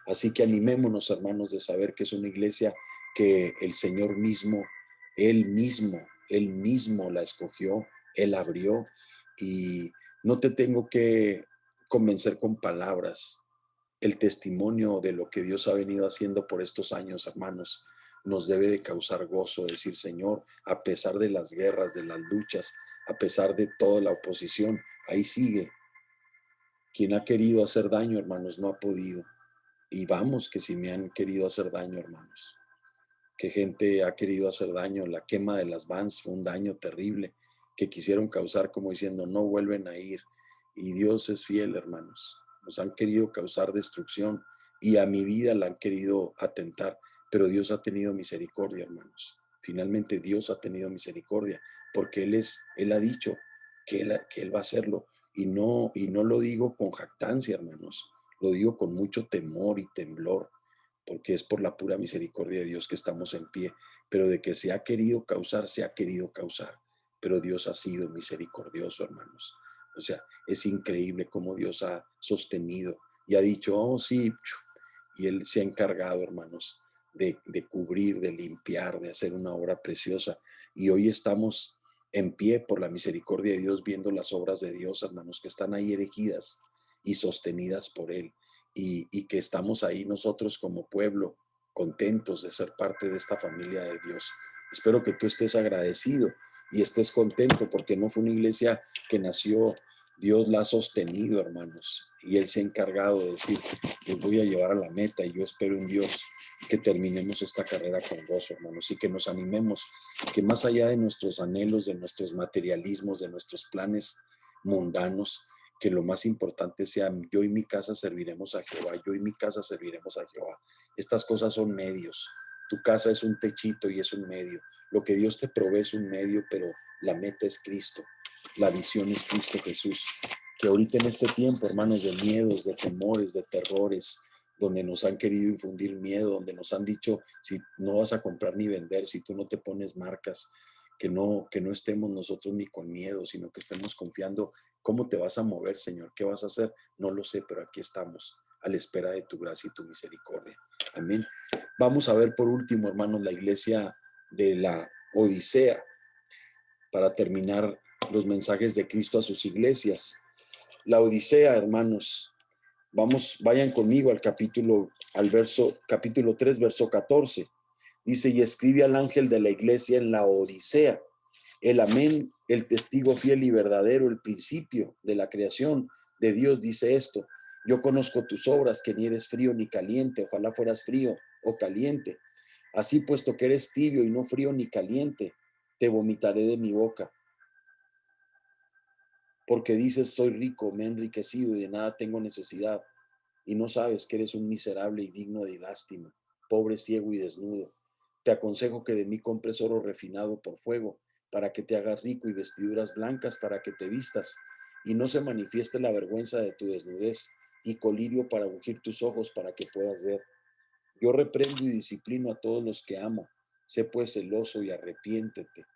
Así que animémonos, hermanos, de saber que es una iglesia que el Señor mismo, Él mismo la escogió, Él abrió, y no te tengo que convencer con palabras. El testimonio de lo que Dios ha venido haciendo por estos años, hermanos, nos debe de causar gozo, decir, Señor, a pesar de las guerras, de las luchas, a pesar de toda la oposición, ahí sigue. Quien ha querido hacer daño, hermanos, no ha podido. Y vamos, que si me han querido hacer daño, hermanos, que gente ha querido hacer daño, la quema de las vans fue un daño terrible, que quisieron causar como diciendo, no vuelven a ir. Y Dios es fiel, hermanos. Nos han querido causar destrucción y a mi vida la han querido atentar, pero Dios ha tenido misericordia, hermanos. Finalmente Dios ha tenido misericordia, porque Él ha dicho que Él va a hacerlo. Y no lo digo con jactancia, hermanos, lo digo con mucho temor y temblor, porque es por la pura misericordia de Dios que estamos en pie. Pero de que se ha querido causar, se ha querido causar. Pero Dios ha sido misericordioso, hermanos. O sea, es increíble cómo Dios ha sostenido y ha dicho, oh sí, y Él se ha encargado, hermanos, de cubrir, de limpiar, de hacer una obra preciosa. Y hoy estamos en pie por la misericordia de Dios, viendo las obras de Dios, hermanos, que están ahí erigidas y sostenidas por Él. Y que estamos ahí nosotros como pueblo, contentos de ser parte de esta familia de Dios. Espero que tú estés agradecido y estés contento, porque no fue una iglesia que nació, Dios la ha sostenido, hermanos, y Él se ha encargado de decir, los voy a llevar a la meta, y yo espero en Dios que terminemos esta carrera con gozo, hermanos, y que nos animemos, que más allá de nuestros anhelos, de nuestros materialismos, de nuestros planes mundanos, que lo más importante sea, yo y mi casa serviremos a Jehová, yo y mi casa serviremos a Jehová. Estas cosas son medios. Tu casa es un techito y es un medio. Lo que Dios te provee es un medio, pero la meta es Cristo. La visión es Cristo Jesús. Que ahorita en este tiempo, hermanos, de miedos, de temores, de terrores, donde nos han querido infundir miedo, donde nos han dicho, si no vas a comprar ni vender, si tú no te pones marcas, que no estemos nosotros ni con miedo, sino que estemos confiando. ¿Cómo te vas a mover, Señor? ¿Qué vas a hacer? No lo sé, pero aquí estamos, a la espera de tu gracia y tu misericordia. Amén. Vamos a ver por último, hermanos, la iglesia de la Odisea, para terminar los mensajes de Cristo a sus iglesias. La Odisea, hermanos, vayan conmigo al capítulo 3, verso 14. Dice, y escribe al ángel de la iglesia en la Odisea, el amén, el testigo fiel y verdadero, el principio de la creación de Dios, dice esto: yo conozco tus obras, que ni eres frío ni caliente, ojalá fueras frío o caliente. Así, puesto que eres tibio y no frío ni caliente, te vomitaré de mi boca. Porque dices, soy rico, me he enriquecido y de nada tengo necesidad, y no sabes que eres un miserable y digno de lástima, pobre, ciego y desnudo. Te aconsejo que de mí compres oro refinado por fuego, para que te hagas rico, y vestiduras blancas para que te vistas, y no se manifieste la vergüenza de tu desnudez, y colirio para ungir tus ojos para que puedas ver. Yo reprendo y disciplino a todos los que amo. Sé pues celoso y arrepiéntete.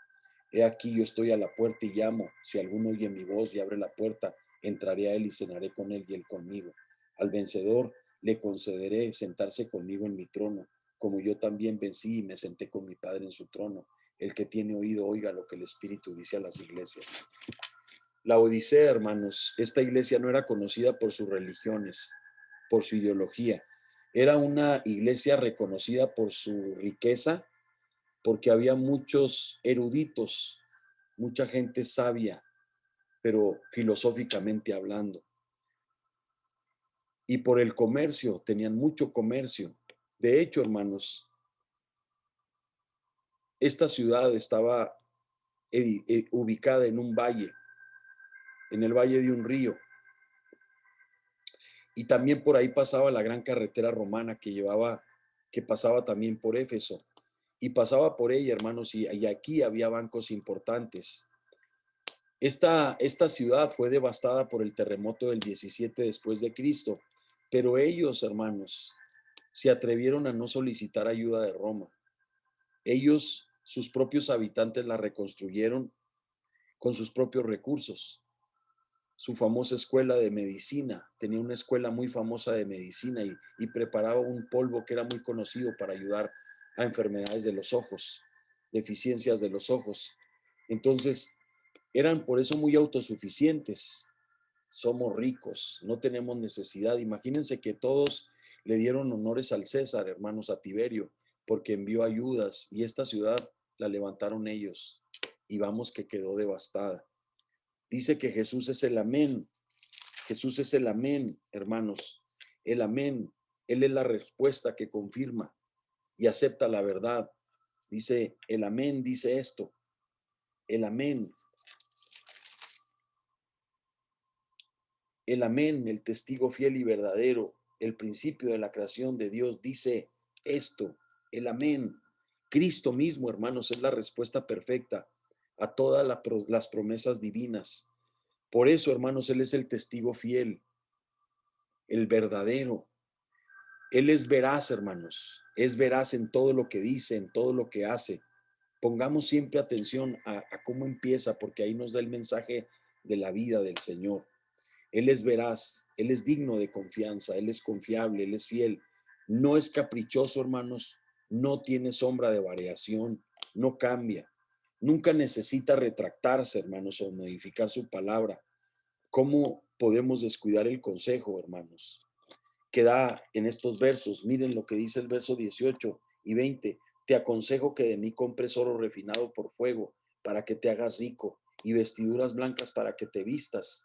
He aquí, yo estoy a la puerta y llamo. Si alguno oye mi voz y abre la puerta, entraré a él y cenaré con él y él conmigo. Al vencedor le concederé sentarse conmigo en mi trono, como yo también vencí y me senté con mi Padre en su trono. El que tiene oído, oiga lo que el Espíritu dice a las iglesias. La Odisea, hermanos, esta iglesia no era conocida por sus religiones, por su ideología. Era una iglesia reconocida por su riqueza, porque había muchos eruditos, mucha gente sabia, pero filosóficamente hablando. Y por el comercio, tenían mucho comercio. De hecho, hermanos, esta ciudad estaba ubicada en un valle, en el valle de un río. Y también por ahí pasaba la gran carretera romana que pasaba también por Éfeso. Y pasaba por ella, hermanos, y aquí había bancos importantes. Esta ciudad fue devastada por el terremoto del 17 después de Cristo, pero ellos, hermanos, se atrevieron a no solicitar ayuda de Roma. Ellos, sus propios habitantes, la reconstruyeron con sus propios recursos. Su famosa escuela de medicina, tenía una escuela muy famosa de medicina, y preparaba un polvo que era muy conocido para ayudar a enfermedades de los ojos, deficiencias de los ojos. Entonces, eran por eso muy autosuficientes. Somos ricos, no tenemos necesidad. Imagínense que todos le dieron honores al César, hermanos, a Tiberio, porque envió ayudas, y esta ciudad la levantaron ellos, y vamos que quedó devastada. Dice que Jesús es el amén. Jesús es el amén, hermanos. El amén. Él es la respuesta que confirma y acepta la verdad. Dice, el amén dice esto. El amén. El amén, el testigo fiel y verdadero, el principio de la creación de Dios, dice esto, el amén. Cristo mismo, hermanos, es la respuesta perfecta a todas las promesas divinas. Por eso, hermanos, Él es el testigo fiel, el verdadero. Él es veraz, hermanos. Es veraz en todo lo que dice, en todo lo que hace. Pongamos siempre atención a cómo empieza, porque ahí nos da el mensaje de la vida del Señor. Él es veraz, Él es digno de confianza, Él es confiable, Él es fiel. No es caprichoso, hermanos, no tiene sombra de variación, no cambia. Nunca necesita retractarse, hermanos, o modificar su palabra. ¿Cómo podemos descuidar el consejo, hermanos, que da en estos versos? Miren lo que dice el verso 18 y 20. Te aconsejo que de mí compres oro refinado por fuego para que te hagas rico y vestiduras blancas para que te vistas.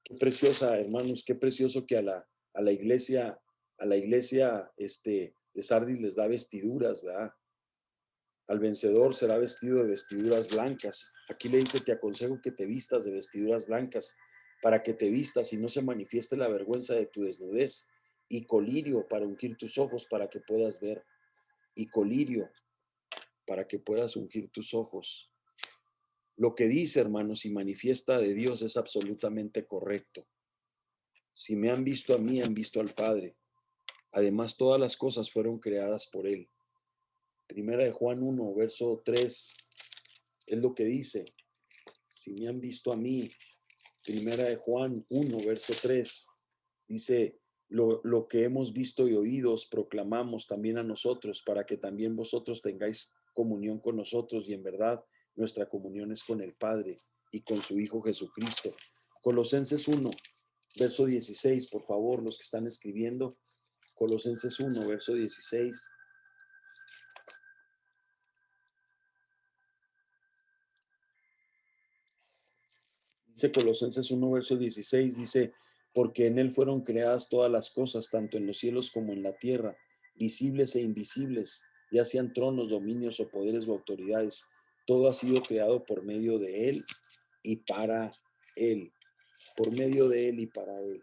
Qué preciosa, hermanos, qué precioso que a la iglesia de Sardis les da vestiduras, ¿verdad? Al vencedor será vestido de vestiduras blancas. Aquí le dice, te aconsejo que te vistas de vestiduras blancas para que te vistas y no se manifieste la vergüenza de tu desnudez, y colirio para ungir tus ojos para que puedas ver, y colirio para que puedas ungir tus ojos. Lo que dice, hermanos, y manifiesta de Dios es absolutamente correcto. Si me han visto a mí, han visto al Padre. Además, todas las cosas fueron creadas por Él. Primera de Juan 1, verso 3, es lo que dice. Si me han visto a mí, Primera de Juan 1, verso 3, dice, lo que hemos visto y oído os proclamamos también a nosotros, para que también vosotros tengáis comunión con nosotros, y en verdad nuestra comunión es con el Padre y con su Hijo Jesucristo. Colosenses 1, verso 16, por favor, los que están escribiendo. Colosenses 1, verso 16. Dice Colosenses 1, verso 16, dice, porque en Él fueron creadas todas las cosas, tanto en los cielos como en la tierra, visibles e invisibles, ya sean tronos, dominios o poderes o autoridades. Todo ha sido creado por medio de Él y para Él. Por medio de Él y para Él.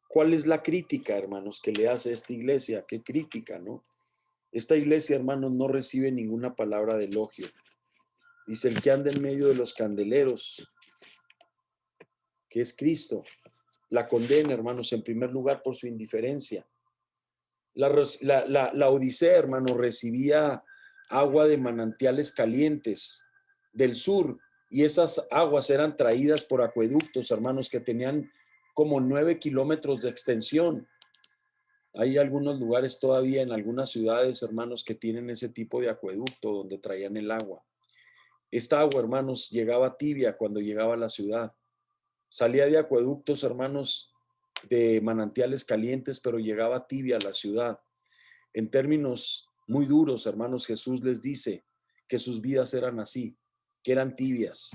¿Cuál es la crítica, hermanos, que le hace esta iglesia? ¿Qué crítica, no? Esta iglesia, hermanos, no recibe ninguna palabra de elogio. Dice, el que anda en medio de los candeleros, que es Cristo, la condena, hermanos, en primer lugar por su indiferencia. La Odisea, hermanos, recibía agua de manantiales calientes del sur, y esas aguas eran traídas por acueductos, hermanos, que tenían como 9 kilómetros de extensión. Hay algunos lugares todavía en algunas ciudades, hermanos, que tienen ese tipo de acueducto donde traían el agua. Esta agua, hermanos, llegaba tibia cuando llegaba a la ciudad. Salía de acueductos, hermanos, de manantiales calientes, pero llegaba tibia a la ciudad. En términos muy duros, hermanos, Jesús les dice que sus vidas eran así, que eran tibias,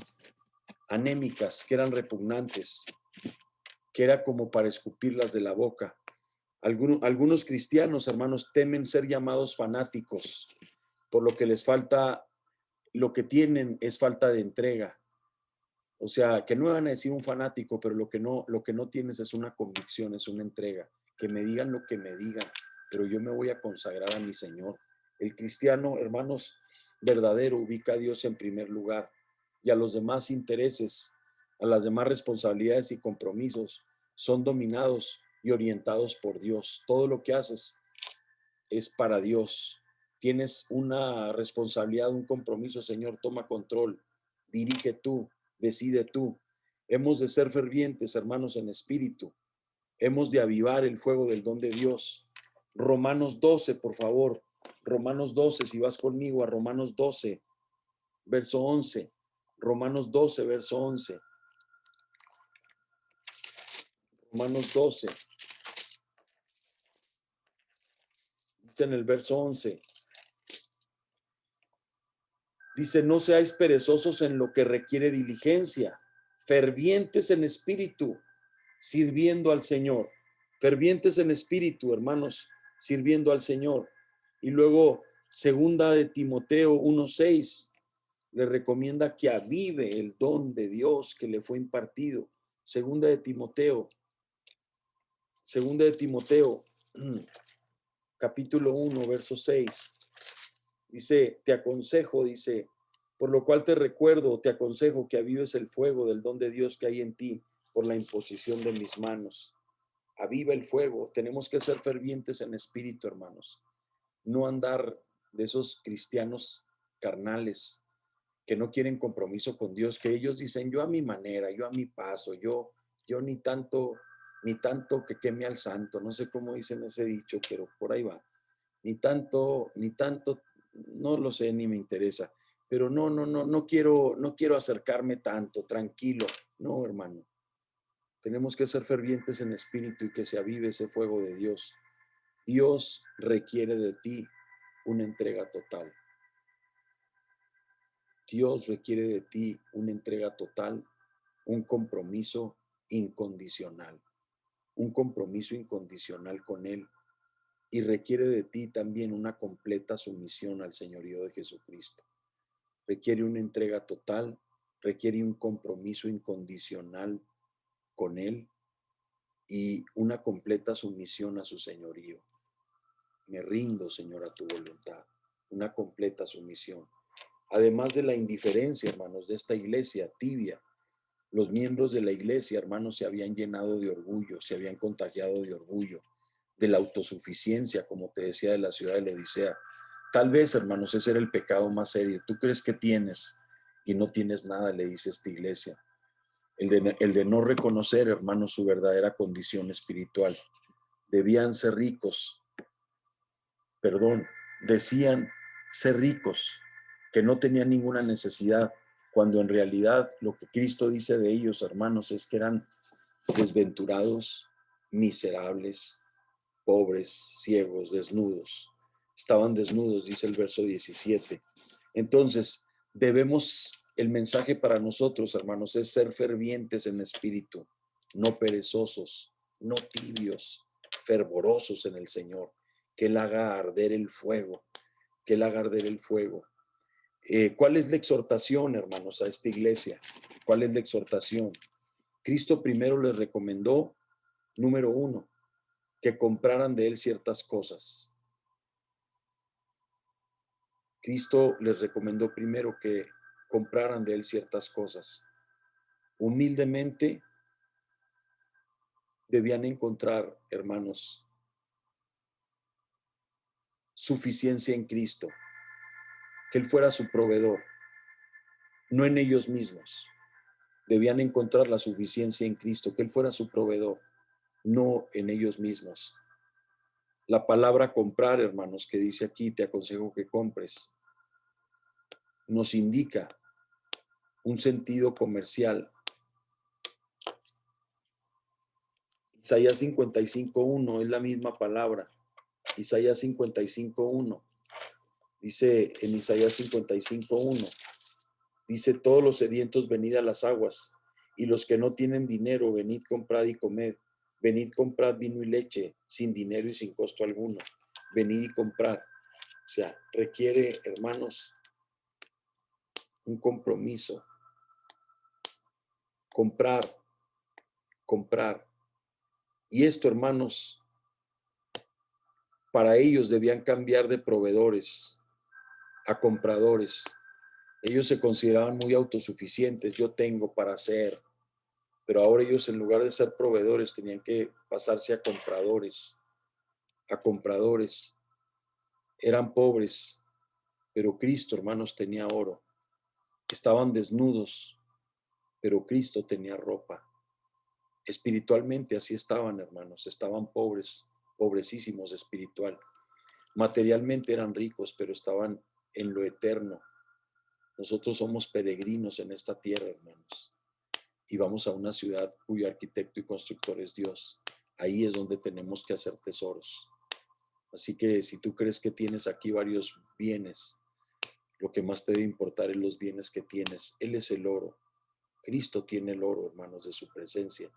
anémicas, que eran repugnantes, que era como para escupirlas de la boca. Algunos cristianos, hermanos, temen ser llamados fanáticos, por lo que les falta, lo que tienen es falta de entrega. O sea, que no me van a decir un fanático, pero lo que no tienes es una convicción, es una entrega. Que me digan lo que me digan, pero yo me voy a consagrar a mi Señor. El cristiano, hermanos, verdadero, ubica a Dios en primer lugar, y a los demás intereses, a las demás responsabilidades y compromisos son dominados y orientados por Dios. Todo lo que haces es para Dios. Tienes una responsabilidad, un compromiso, Señor, toma control, dirige tú, decide tú. Hemos de ser fervientes, hermanos, en espíritu. Hemos de avivar el fuego del don de Dios. Romanos 12, por favor. Romanos 12, si vas conmigo a Romanos 12, verso 11. Romanos 12, verso 11. Romanos 12. Dice en el verso 11. Dice, no seáis perezosos en lo que requiere diligencia, fervientes en espíritu, sirviendo al Señor. Fervientes en espíritu, hermanos, sirviendo al Señor. Y luego, segunda de Timoteo 1:6, le recomienda que avive el don de Dios que le fue impartido. Segunda de Timoteo capítulo 1, verso 6. Dice, te aconsejo, dice, por lo cual te recuerdo, te aconsejo que avives el fuego del don de Dios que hay en ti por la imposición de mis manos. Aviva el fuego. Tenemos que ser fervientes en espíritu, hermanos. No andar de esos cristianos carnales que no quieren compromiso con Dios, que ellos dicen, yo a mi manera, yo a mi paso, yo ni tanto que queme al santo. No sé cómo dicen ese dicho, pero por ahí va. Ni tanto, no lo sé, ni me interesa. Pero no quiero acercarme tanto, tranquilo. No, hermano. Tenemos que ser fervientes en espíritu y que se avive ese fuego de Dios. Dios requiere de ti una entrega total. Dios requiere de ti una entrega total, un compromiso incondicional, un compromiso incondicional con Él. Y requiere de ti también una completa sumisión al señorío de Jesucristo. Requiere una entrega total, requiere un compromiso incondicional con Él y una completa sumisión a su señorío. Me rindo, Señor, a tu voluntad. Una completa sumisión. Además de la indiferencia, hermanos, de esta iglesia tibia, los miembros de la iglesia, hermanos, se habían llenado de orgullo, se habían contagiado de orgullo, de la autosuficiencia, como te decía, de la ciudad de la Odisea. Tal vez, hermanos, ese era el pecado más serio. Tú crees que tienes y no tienes nada, le dice esta iglesia. El de no reconocer, hermanos, su verdadera condición espiritual. Debían ser ricos, decían ser ricos, que no tenían ninguna necesidad, cuando en realidad lo que Cristo dice de ellos, hermanos, es que eran desventurados, miserables, pobres, ciegos, desnudos. Estaban desnudos, dice el verso 17. Entonces, el mensaje para nosotros, hermanos, es ser fervientes en espíritu, no perezosos, no tibios, fervorosos en el Señor, que Él haga arder el fuego, que Él haga arder el fuego. ¿Cuál es la exhortación, hermanos, a esta iglesia? ¿Cuál es la exhortación? Cristo primero les recomendó, número 1, que compraran de Él ciertas cosas. Cristo les recomendó primero que compraran de Él ciertas cosas. Humildemente debían encontrar, hermanos, suficiencia en Cristo, que Él fuera su proveedor, no en ellos mismos. Debían encontrar la suficiencia en Cristo, que Él fuera su proveedor, no en ellos mismos. La palabra comprar, hermanos, que dice aquí, te aconsejo que compres, nos indica un sentido comercial. Isaías 55:1 es la misma palabra. Isaías 55:1 dice en Isaías 55:1, dice, todos los sedientos venid a las aguas, y los que no tienen dinero, venid, comprad y comed. Venid, comprad vino y leche, sin dinero y sin costo alguno. Venid y comprad. O sea, requiere, hermanos, un compromiso. Comprar. Y esto, hermanos, para ellos debían cambiar de proveedores a compradores. Ellos se consideraban muy autosuficientes. Yo tengo para hacer. Pero ahora ellos, en lugar de ser proveedores, tenían que pasarse a compradores. Eran pobres, pero Cristo, hermanos, tenía oro. Estaban desnudos, pero Cristo tenía ropa. Espiritualmente así estaban, hermanos. Estaban pobres, pobrecísimos espiritual. Materialmente eran ricos, pero estaban en lo eterno. Nosotros somos peregrinos en esta tierra, hermanos. Y vamos a una ciudad cuyo arquitecto y constructor es Dios. Ahí es donde tenemos que hacer tesoros. Así que si tú crees que tienes aquí varios bienes, lo que más te debe importar es los bienes que tienes. Él es el oro. Cristo tiene el oro, hermanos, de su presencia.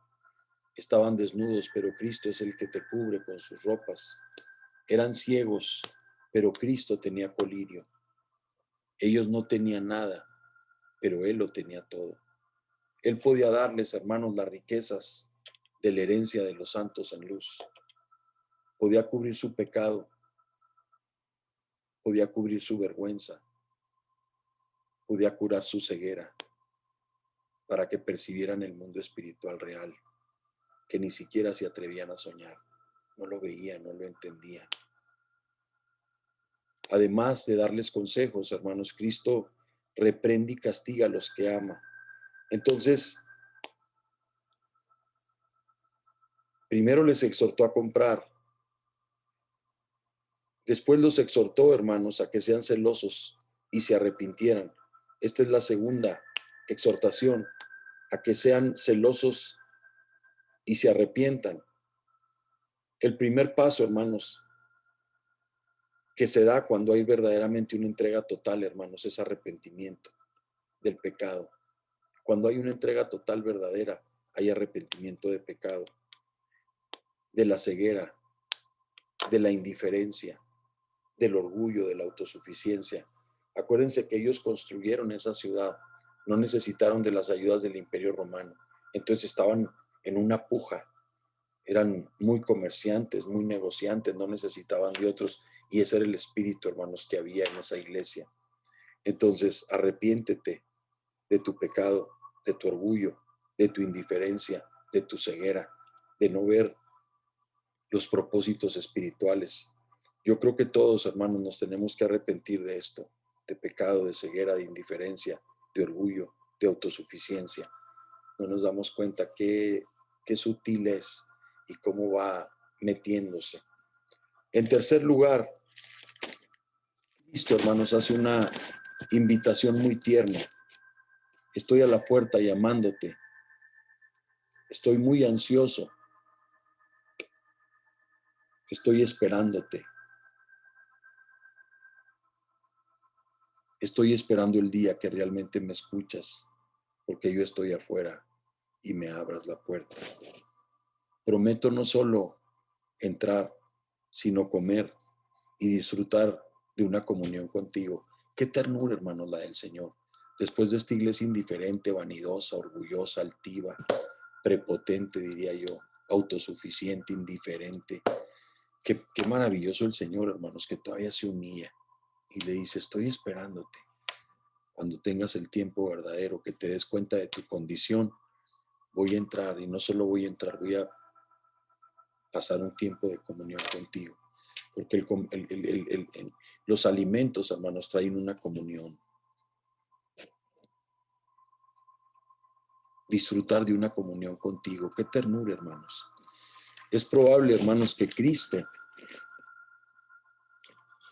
Estaban desnudos, pero Cristo es el que te cubre con sus ropas. Eran ciegos, pero Cristo tenía colirio. Ellos no tenían nada, pero Él lo tenía todo. Él podía darles, hermanos, las riquezas de la herencia de los santos en luz. podía cubrir su pecado, podía cubrir su vergüenza, podía curar su ceguera para que percibieran el mundo espiritual real, que ni siquiera se atrevían a soñar. No lo veían, no lo entendían. Además de darles consejos, hermanos, Cristo reprende y castiga a los que ama. Entonces, primero les exhortó a comprar. Después los exhortó, hermanos, a que sean celosos y se arrepintieran. Esta es la segunda exhortación, a que sean celosos y se arrepientan. El primer paso, hermanos, que se da cuando hay verdaderamente una entrega total, hermanos, es arrepentimiento del pecado. Cuando hay una entrega total verdadera, hay arrepentimiento de pecado, de la ceguera, de la indiferencia, del orgullo, de la autosuficiencia. Acuérdense que ellos construyeron esa ciudad, no necesitaron de las ayudas del Imperio Romano. Entonces estaban en una puja, eran muy comerciantes, muy negociantes, no necesitaban de otros, y ese era el espíritu, hermanos, que había en esa iglesia. Entonces, arrepiéntete de tu pecado, de tu orgullo, de tu indiferencia, de tu ceguera, de no ver los propósitos espirituales. Yo creo que todos, hermanos, nos tenemos que arrepentir de esto, de pecado, de ceguera, de indiferencia, de orgullo, de autosuficiencia. No nos damos cuenta qué sutil es y cómo va metiéndose. En tercer lugar, Cristo, hermanos, hace una invitación muy tierna. Estoy a la puerta llamándote. Estoy muy ansioso. Estoy esperándote. Estoy esperando el día que realmente me escuchas, porque yo estoy afuera y me abras la puerta. Prometo no solo entrar, sino comer y disfrutar de una comunión contigo. Qué ternura, hermanos, la del Señor. Después de esta iglesia indiferente, vanidosa, orgullosa, altiva, prepotente, diría yo, autosuficiente, indiferente. Qué maravilloso el Señor, hermanos, que todavía se unía y le dice, estoy esperándote. Cuando tengas el tiempo verdadero, que te des cuenta de tu condición, voy a entrar, y no solo voy a entrar, voy a pasar un tiempo de comunión contigo. Porque los alimentos, hermanos, traen una comunión. Disfrutar de una comunión contigo. Qué ternura, hermanos. Es probable, hermanos, que Cristo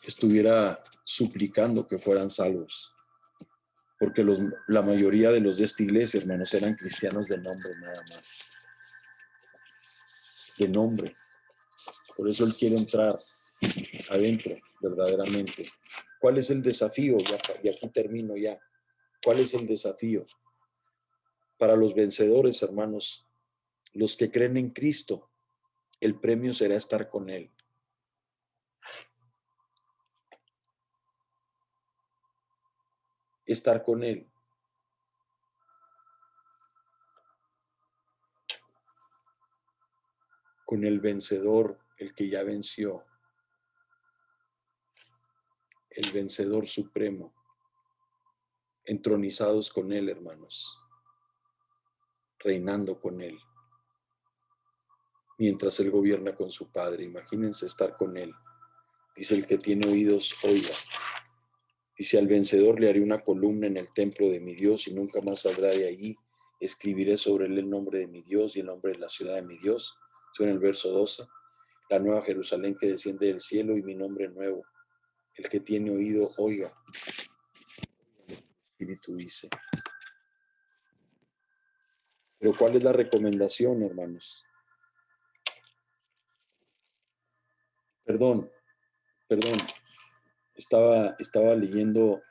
estuviera suplicando que fueran salvos, porque la mayoría de los de esta iglesia, hermanos, eran cristianos de nombre nada más. De nombre. Por eso Él quiere entrar adentro, verdaderamente. ¿Cuál es el desafío? Y aquí termino ya. ¿Cuál es el desafío? Para los vencedores, hermanos, los que creen en Cristo, el premio será estar con Él. Estar con Él. Con el vencedor, el que ya venció. El vencedor supremo. Entronizados con Él, hermanos. Reinando con Él. Mientras Él gobierna con su Padre. Imagínense estar con Él. Dice, el que tiene oídos, oiga. Dice, al vencedor le haré una columna en el templo de mi Dios y nunca más saldrá de allí. Escribiré sobre él el nombre de mi Dios y el nombre de la ciudad de mi Dios. Eso en el verso 12. La nueva Jerusalén que desciende del cielo y mi nombre nuevo. El que tiene oído, oiga. El Espíritu dice. Pero ¿cuál es la recomendación, hermanos? Perdón. Estaba leyendo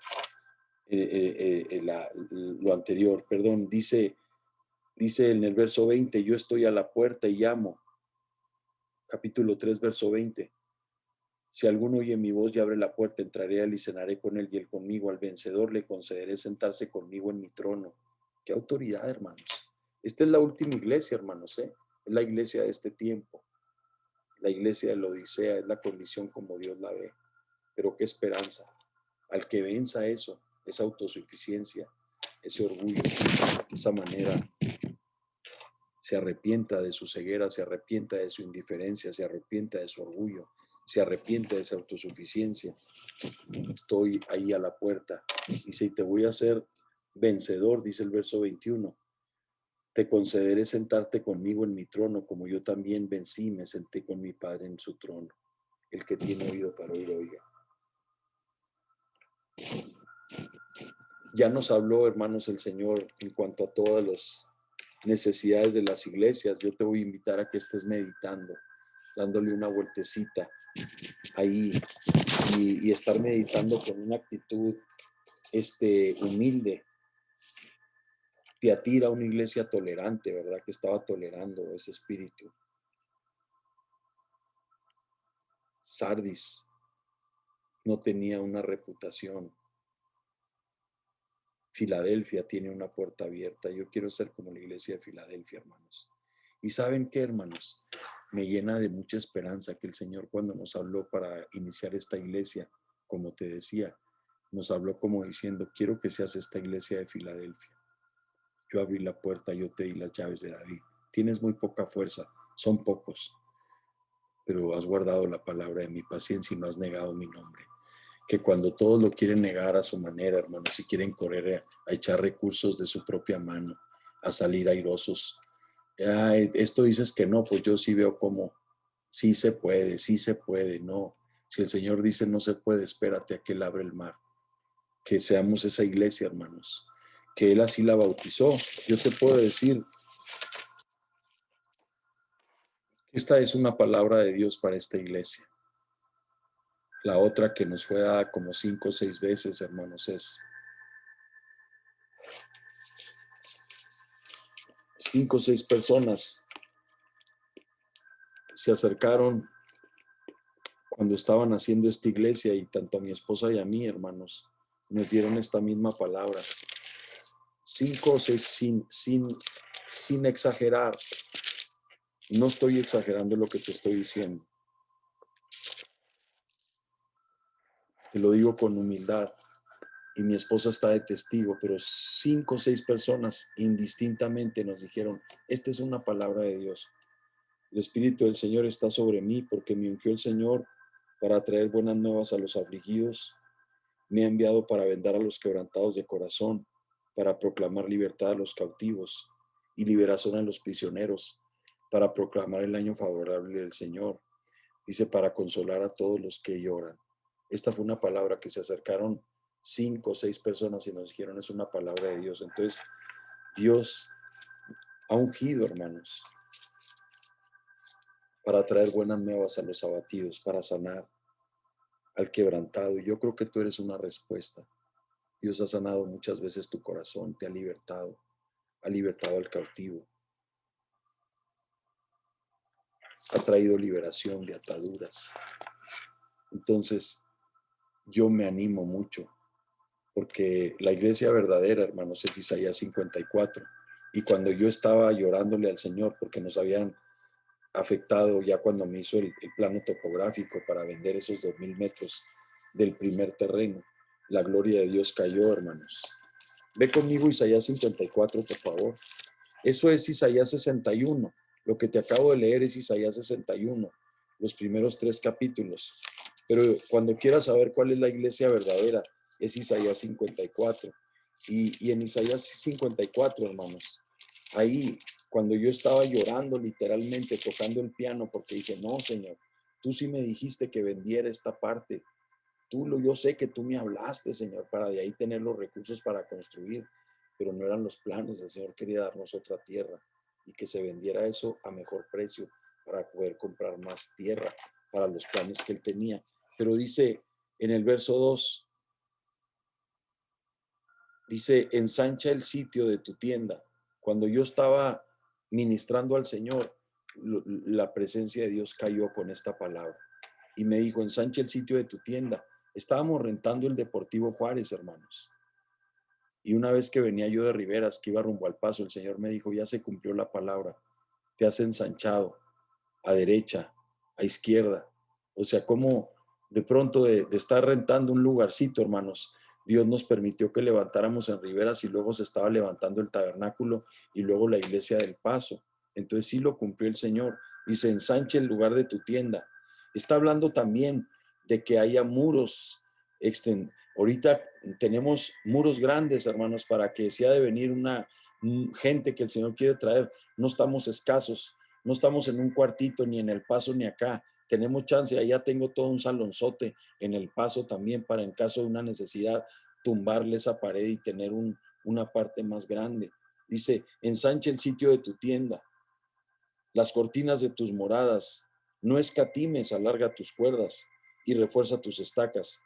lo anterior. Perdón, dice en el verso 20, yo estoy a la puerta y llamo. Capítulo 3, verso 20. Si alguno oye mi voz y abre la puerta, entraré a él y cenaré con él y él conmigo. Al vencedor le concederé sentarse conmigo en mi trono. ¡Qué autoridad, hermanos! Esta es la última iglesia, hermanos, ¿eh? Es la iglesia de este tiempo. La iglesia de la Odisea es la condición como Dios la ve. Pero qué esperanza. Al que venza eso, esa autosuficiencia, ese orgullo, esa manera, se arrepienta de su ceguera, se arrepienta de su indiferencia, se arrepienta de su orgullo, se arrepiente de esa autosuficiencia. Estoy ahí a la puerta. Dice, y te voy a hacer vencedor, dice el verso 21. Te concederé sentarte conmigo en mi trono, como yo también vencí y me senté con mi Padre en su trono. El que tiene oído para oír, oiga. Ya nos habló, hermanos, el Señor en cuanto a todas las necesidades de las iglesias. Yo te voy a invitar a que estés meditando, dándole una vueltecita ahí y estar meditando con una actitud humilde. Tiatira, una iglesia tolerante, ¿verdad? Que estaba tolerando ese espíritu. Sardis no tenía una reputación. Filadelfia tiene una puerta abierta. Yo quiero ser como la iglesia de Filadelfia, hermanos. ¿Y saben qué, hermanos? Me llena de mucha esperanza que el Señor, cuando nos habló para iniciar esta iglesia, como te decía, nos habló como diciendo, quiero que seas esta iglesia de Filadelfia. Yo abrí la puerta, yo te di las llaves de David. Tienes muy poca fuerza, son pocos, pero has guardado la palabra de mi paciencia y no has negado mi nombre. Que cuando todos lo quieren negar a su manera, hermanos, si quieren correr a echar recursos de su propia mano, a salir airosos, esto dices que no, pues yo sí veo como sí se puede, no. Si el Señor dice no se puede, espérate a que Él abre el mar. Que seamos esa iglesia, hermanos, que Él así la bautizó. Yo te puedo decir, esta es una palabra de Dios para esta iglesia. La otra que nos fue dada como 5 o 6 veces, hermanos, es 5 o 6 personas se acercaron cuando estaban haciendo esta iglesia y tanto a mi esposa y a mí, hermanos, nos dieron esta misma palabra. 5 o 6 sin exagerar. No estoy exagerando lo que te estoy diciendo. Te lo digo con humildad y mi esposa está de testigo, pero 5 o 6 personas indistintamente nos dijeron, esta es una palabra de Dios. El Espíritu del Señor está sobre mí porque me ungió el Señor para traer buenas nuevas a los afligidos. Me ha enviado para vendar a los quebrantados de corazón, para proclamar libertad a los cautivos y liberación a los prisioneros, para proclamar el año favorable del Señor. Dice, para consolar a todos los que lloran. Esta fue una palabra que se acercaron 5 o 6 personas y nos dijeron, es una palabra de Dios. Entonces, Dios ha ungido, hermanos, para traer buenas nuevas a los abatidos, para sanar al quebrantado. Y yo creo que tú eres una respuesta. Dios ha sanado muchas veces tu corazón, te ha libertado al cautivo, ha traído liberación de ataduras. Entonces, yo me animo mucho, porque la iglesia verdadera, hermanos, es Isaías 54. Y cuando yo estaba llorándole al Señor, porque nos habían afectado ya cuando me hizo el plano topográfico para vender esos 2,000 metros del primer terreno, la gloria de Dios cayó, hermanos. Ve conmigo Isaías 54, por favor. Eso es Isaías 61. Lo que te acabo de leer es Isaías 61, los primeros 3 capítulos. Pero cuando quieras saber cuál es la iglesia verdadera, es Isaías 54. Y en Isaías 54, hermanos, ahí, cuando yo estaba llorando literalmente, tocando el piano, porque dije, no, Señor, tú sí me dijiste que vendiera esta parte. Yo sé que tú me hablaste, Señor, para de ahí tener los recursos para construir, pero no eran los planes. El Señor quería darnos otra tierra y que se vendiera eso a mejor precio para poder comprar más tierra para los planes que Él tenía. Pero dice en el verso 2, dice, ensancha el sitio de tu tienda. Cuando yo estaba ministrando al Señor, la presencia de Dios cayó con esta palabra y me dijo, ensancha el sitio de tu tienda. Estábamos rentando el Deportivo Juárez, hermanos. Y una vez que venía yo de Riberas, que iba rumbo al Paso, el Señor me dijo, ya se cumplió la palabra, te has ensanchado a derecha, a izquierda. O sea, como de pronto de estar rentando un lugarcito, hermanos, Dios nos permitió que levantáramos en Riberas y luego se estaba levantando el tabernáculo y luego la iglesia del Paso. Entonces sí lo cumplió el Señor. Dice, ensanche el lugar de tu tienda. Está hablando también de que haya muros. Ahorita tenemos muros grandes, hermanos, para que si ha de venir una gente que el Señor quiere traer, no estamos escasos, no estamos en un cuartito ni en el Paso ni acá. Tenemos chance, allá tengo todo un salonzote en el Paso también para en caso de una necesidad tumbarle esa pared y tener una parte más grande. Dice, ensanche el sitio de tu tienda, las cortinas de tus moradas, no escatimes, alarga tus cuerdas y refuerza tus estacas,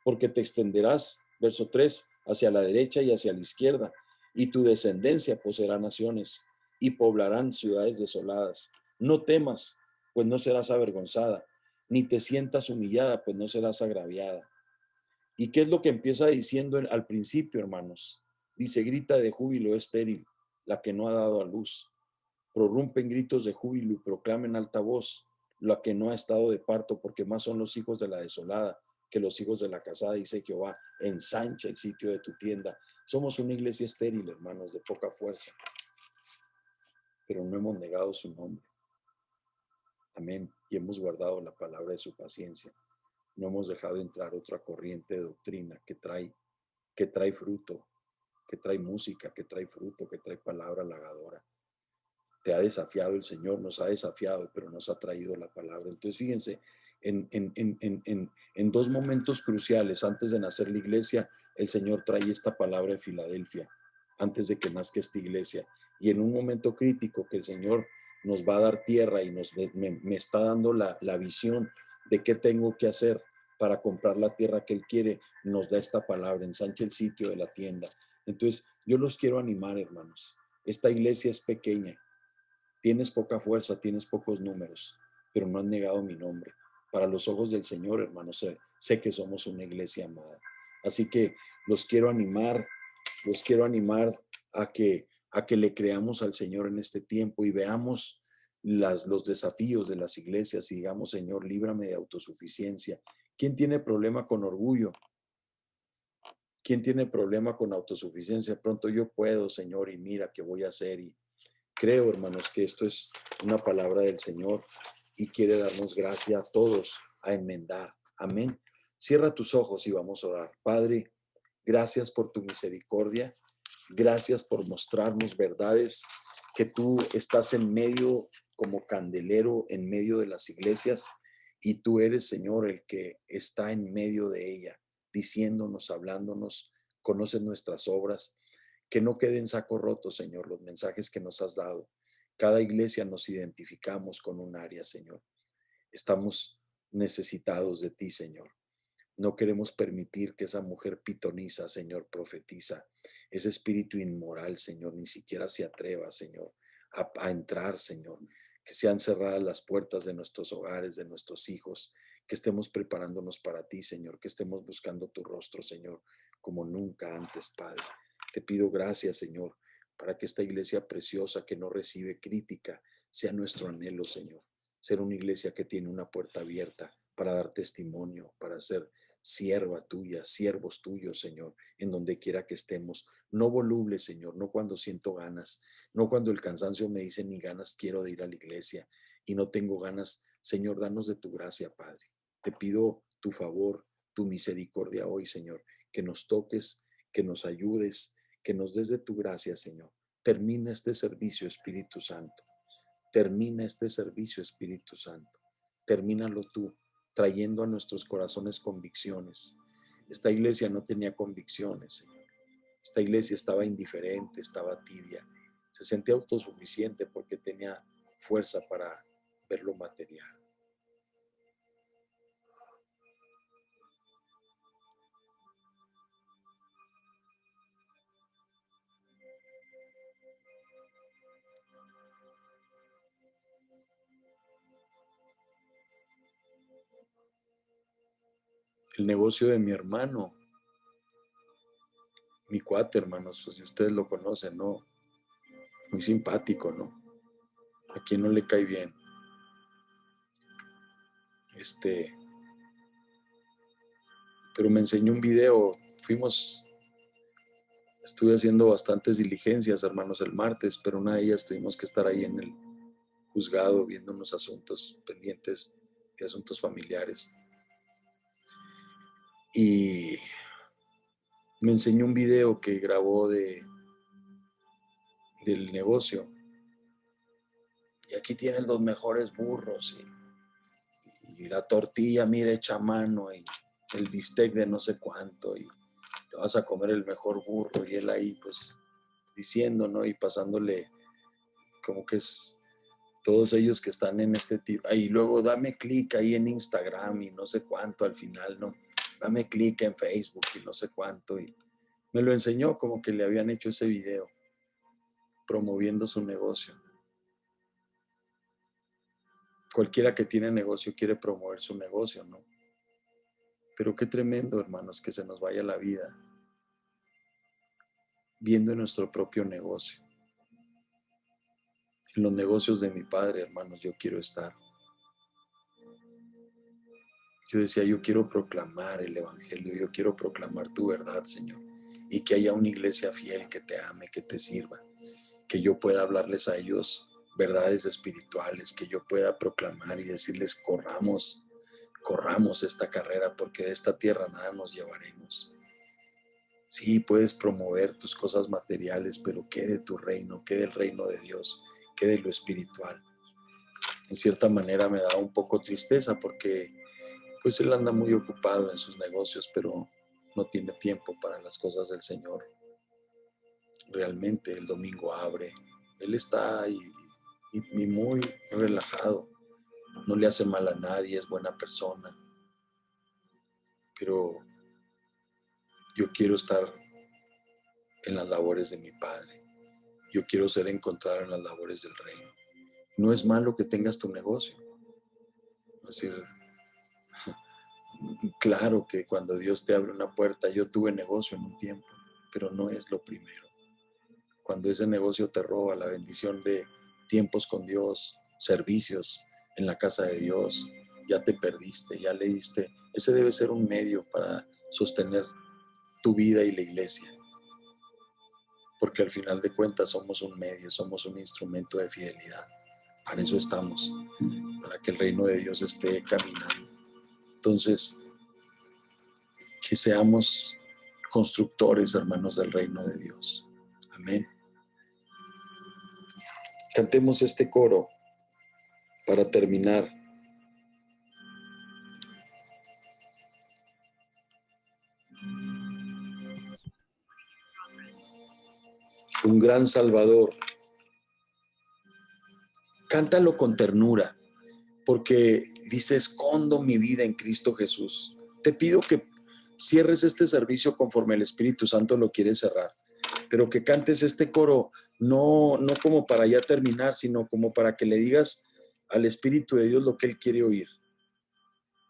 porque te extenderás, verso 3, hacia la derecha y hacia la izquierda, y tu descendencia poseerá naciones y poblarán ciudades desoladas. No temas, pues no serás avergonzada, ni te sientas humillada, pues no serás agraviada. ¿Y qué es lo que empieza diciendo al principio, hermanos? Dice, grita de júbilo estéril, la que no ha dado a luz. Prorrumpen gritos de júbilo y proclamen alta voz, la que no ha estado de parto, porque más son los hijos de la desolada que los hijos de la casada, dice Jehová, ensancha el sitio de tu tienda. Somos una iglesia estéril, hermanos, de poca fuerza, pero no hemos negado su nombre. Amén. Y hemos guardado la palabra de su paciencia. No hemos dejado entrar otra corriente de doctrina que trae fruto, que trae música, que trae fruto, que trae palabra halagadora. Te ha desafiado el Señor, nos ha desafiado, pero nos ha traído la palabra. Entonces, fíjense, en dos momentos cruciales, antes de nacer la iglesia, el Señor trae esta palabra de Filadelfia, antes de que nazca esta iglesia. Y en un momento crítico que el Señor nos va a dar tierra y me está dando la visión de qué tengo que hacer para comprar la tierra que Él quiere, nos da esta palabra, ensanche el sitio de la tienda. Entonces, yo los quiero animar, hermanos. Esta iglesia es pequeña. Tienes poca fuerza, tienes pocos números, pero no han negado mi nombre. Para los ojos del Señor, hermanos, sé que somos una iglesia amada. Así que los quiero animar a que le creamos al Señor en este tiempo y veamos los desafíos de las iglesias y digamos, Señor, líbrame de autosuficiencia. ¿Quién tiene problema con orgullo? ¿Quién tiene problema con autosuficiencia? Pronto yo puedo, Señor, y mira qué voy a hacer. Y creo, hermanos, que esto es una palabra del Señor y quiere darnos gracia a todos a enmendar. Amén. Cierra tus ojos y vamos a orar. Padre, gracias por tu misericordia. Gracias por mostrarnos verdades que tú estás en medio como candelero en medio de las iglesias y tú eres, Señor, el que está en medio de ella, diciéndonos, hablándonos, conoces nuestras obras. Que no quede en saco roto, Señor, los mensajes que nos has dado. Cada iglesia nos identificamos con un área, Señor. Estamos necesitados de ti, Señor. No queremos permitir que esa mujer pitoniza, Señor, profetiza, ese espíritu inmoral, Señor, ni siquiera se atreva, Señor, a entrar, Señor. Que sean cerradas las puertas de nuestros hogares, de nuestros hijos, que estemos preparándonos para ti, Señor, que estemos buscando tu rostro, Señor, como nunca antes, Padre. Te pido gracias, Señor, para que esta iglesia preciosa que no recibe crítica sea nuestro anhelo, Señor. Ser una iglesia que tiene una puerta abierta para dar testimonio, para ser sierva tuya, siervos tuyos, Señor, en donde quiera que estemos. No voluble, Señor, no cuando siento ganas, no cuando el cansancio me dice ni ganas quiero de ir a la iglesia y no tengo ganas. Señor, danos de tu gracia, Padre. Te pido tu favor, tu misericordia hoy, Señor, que nos toques, que nos ayudes, que nos des de tu gracia, Señor. Termina este servicio, Espíritu Santo. Termina este servicio, Espíritu Santo. Termínalo tú, trayendo a nuestros corazones convicciones. Esta iglesia no tenía convicciones, Señor. Esta iglesia estaba indiferente, estaba tibia. Se sentía autosuficiente porque tenía fuerza para ver lo material. El negocio de mi hermano, mi cuate, hermanos, pues si ustedes lo conocen, ¿no? Muy simpático, ¿no? ¿A quién no le cae bien? Pero me enseñó un video. Estuve haciendo bastantes diligencias, hermanos, el martes, pero una de ellas tuvimos que estar ahí en el juzgado viendo unos asuntos pendientes de asuntos familiares. Y me enseñó un video que grabó del negocio. Y aquí tienen los mejores burros y la tortilla, mira, hecha a mano, y el bistec de no sé cuánto, y te vas a comer el mejor burro. Y él ahí pues diciendo, ¿no? Y pasándole como que es todos ellos que están en este tipo. Y luego dame clic ahí en Instagram y no sé cuánto al final, ¿no? Dame clic en Facebook y no sé cuánto. Y me lo enseñó como que le habían hecho ese video promoviendo su negocio. Cualquiera que tiene negocio quiere promover su negocio, ¿no? Pero qué tremendo, hermanos, que se nos vaya la vida viendo nuestro propio negocio. En los negocios de mi padre, hermanos, yo quiero estar. Yo decía, yo quiero proclamar el evangelio, yo quiero proclamar tu verdad, Señor, y que haya una iglesia fiel que te ame, que te sirva, que yo pueda hablarles a ellos verdades espirituales, que yo pueda proclamar y decirles, corramos esta carrera, porque de esta tierra nada nos llevaremos. Sí, puedes promover tus cosas materiales, pero ¿qué de tu reino? ¿Qué del reino de Dios? ¿Qué de lo espiritual? En cierta manera me da un poco tristeza porque pues él anda muy ocupado en sus negocios, pero no tiene tiempo para las cosas del Señor. Realmente el domingo abre, él está ahí y muy relajado, no le hace mal a nadie, es buena persona, pero yo quiero estar en las labores de mi Padre, yo quiero ser encontrado en las labores del reino. No es malo que tengas tu negocio, es decir, claro que cuando Dios te abre una puerta, yo tuve negocio en un tiempo, pero no es lo primero. Cuando ese negocio te roba la bendición de tiempos con Dios, servicios en la casa de Dios, ya te perdiste, ya le diste. Ese debe ser un medio para sostener tu vida y la iglesia. Porque al final de cuentas somos un medio, somos un instrumento de fidelidad. Para eso estamos, para que el reino de Dios esté caminando. Entonces, que seamos constructores, hermanos, del reino de Dios. Amén. Cantemos este coro para terminar. Un gran Salvador. Cántalo con ternura, porque dice, escondo mi vida en Cristo Jesús. Te pido que cierres este servicio conforme el Espíritu Santo lo quiere cerrar, pero que cantes este coro no como para ya terminar, sino como para que le digas al Espíritu de Dios lo que Él quiere oír.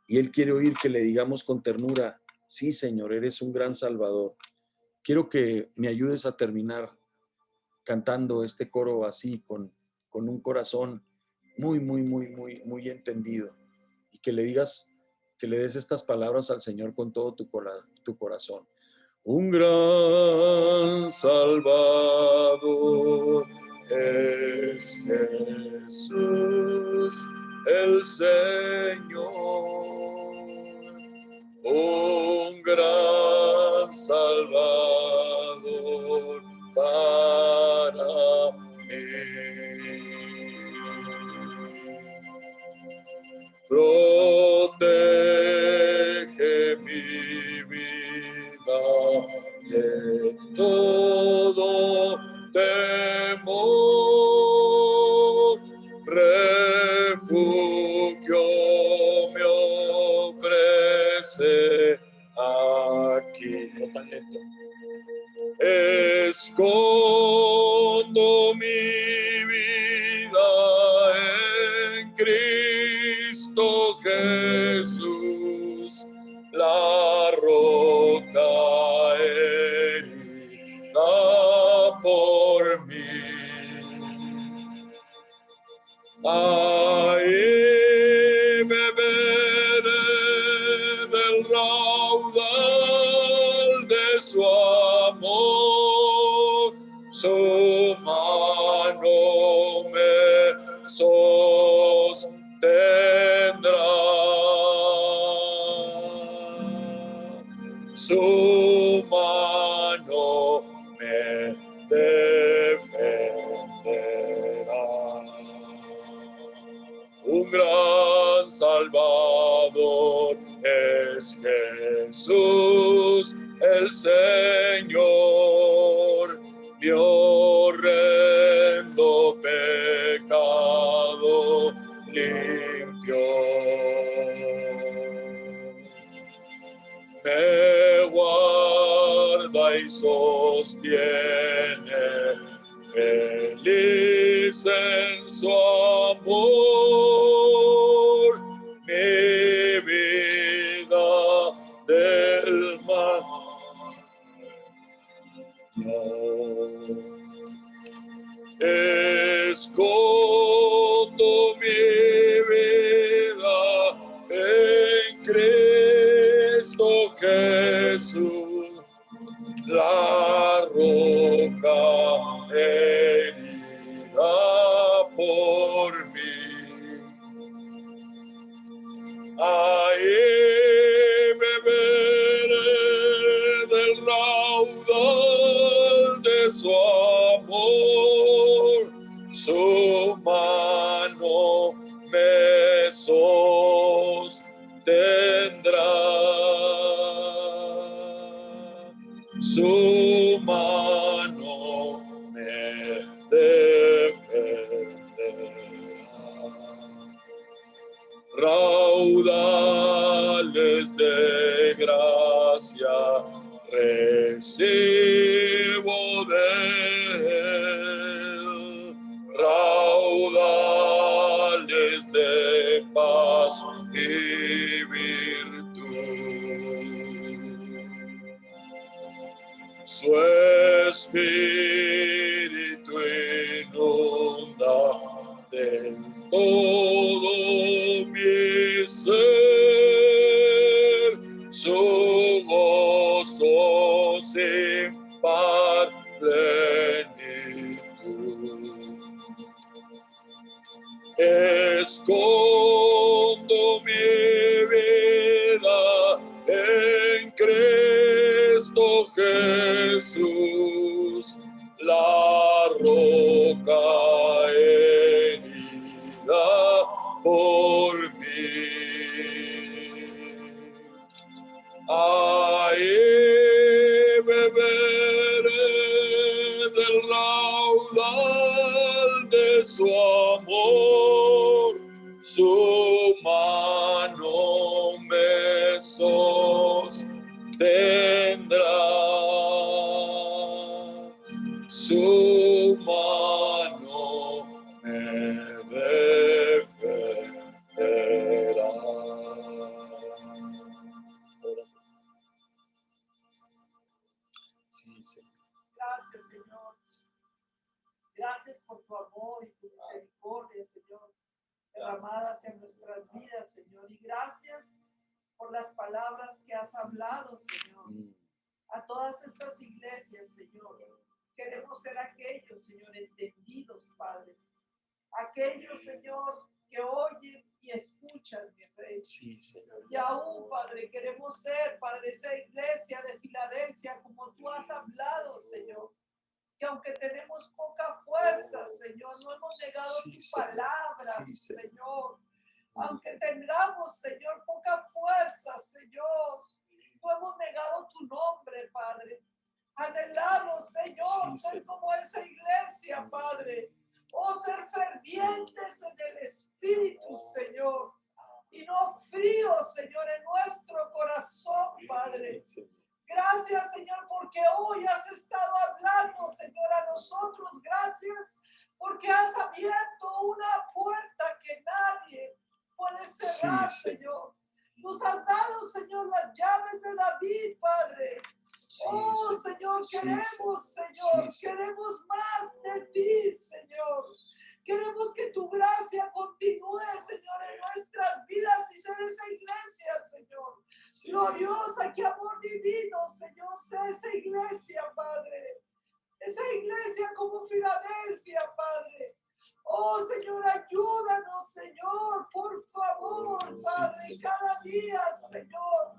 Y Él quiere oír que le digamos con ternura, sí, Señor, eres un gran Salvador. Quiero que me ayudes a terminar cantando este coro así, con un corazón muy entendido, y que le digas, que le des estas palabras al Señor con todo tu corazón. Un gran Salvador es Jesús el Señor, un gran Salvador para mí. Protege mi vida de todo temor, refugio me ofrece aquí. No tan lento. Escondo mi vida en Cristo Jesús, la roca herida por mí. Ahí me su mano me sostendrá. Su mano me defenderá. Un gran Salvador es Jesús el Señor, mi horrendo pecado limpió. Me guarda y sostiene, feliz en su amor, mi vida del mal. Escondo mi vida en Cristo Jesús, la roca herida por mí. Ahí beberé del raudal de su amor, su mano me sostendrá. Su mano me defenderá. Raudales de gracia recibo de él, raudales de paz y virtud. Su espíritu inunda del todo mi ser, su gozo sin par plenitud. Escondo mi vida en Cristo Jesús, la roca herida por mí. Ahí beberé del raudal de su amor, su mano me sostendrá. Su mano me defenderá. Sí, Señor. Gracias, Señor. Gracias por tu amor y tu misericordia, Señor, derramadas en nuestras vidas, Señor. Y gracias por las palabras que has hablado, Señor, a todas estas iglesias, Señor. Queremos ser aquellos, Señor, entendidos, Padre. Aquellos, Señor, que oyen y escuchan, mi Rey. Sí, Señor. Y aún, Padre, queremos ser, Padre, esa iglesia de Filadelfia, como tú has hablado, Señor. Que aunque tenemos poca fuerza, Señor, no hemos negado Sí, tu Señor. palabra, Sí, Señor. Aunque tengamos, Señor, poca fuerza, Señor, no hemos negado tu nombre, Padre. Anhelamos, Señor, Sí, ser Señor. como esa iglesia, Padre. Oh, ser fervientes en el Espíritu, Señor. Y no fríos, Señor, en nuestro corazón, Padre. Sí, Señor. Gracias, Señor, porque hoy has estado hablando, Señor, a nosotros. Gracias porque has abierto una puerta que nadie puede cerrar, Sí, Señor. Nos has dado, Señor, las llaves de David, Padre. Sí, Oh, Señor, Sí, queremos, Señor. Señor, Sí, Señor. queremos más de ti, Señor. Queremos que tu gracia continúe, Señor, en nuestras vidas y ser esa iglesia, Señor. Sí, Gloriosa, qué amor divino, Señor, sea esa iglesia, Padre. Esa iglesia como Filadelfia, Padre. Oh, Señor, ayúdanos, Señor, por favor, Padre, cada día, Señor,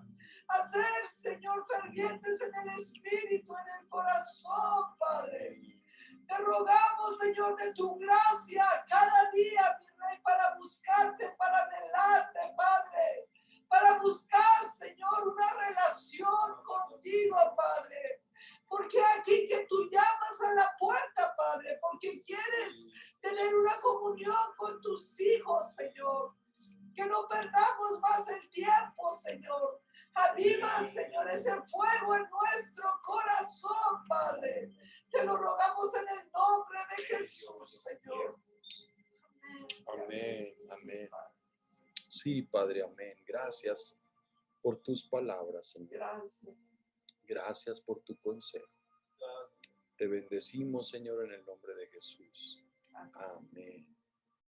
a ser, Señor, fervientes en el espíritu, en el corazón, Padre. Te rogamos, Señor, de tu gracia cada día, mi Rey, para buscarte, para anhelarte, Padre, para buscar, Señor, una relación contigo, Padre. Porque aquí que tú llamas a la puerta, Padre, porque quieres tener una comunión con tus hijos, Señor. Que no perdamos más el tiempo, Señor. Aviva, Señor, ese fuego en nuestro corazón, Padre. Te lo rogamos en el nombre de Jesús, Señor. Amén, amén. Sí, Padre, amén. Gracias por tus palabras, Señor. Gracias. Gracias por tu consejo. Te bendecimos, Señor, en el nombre de Jesús. Amén.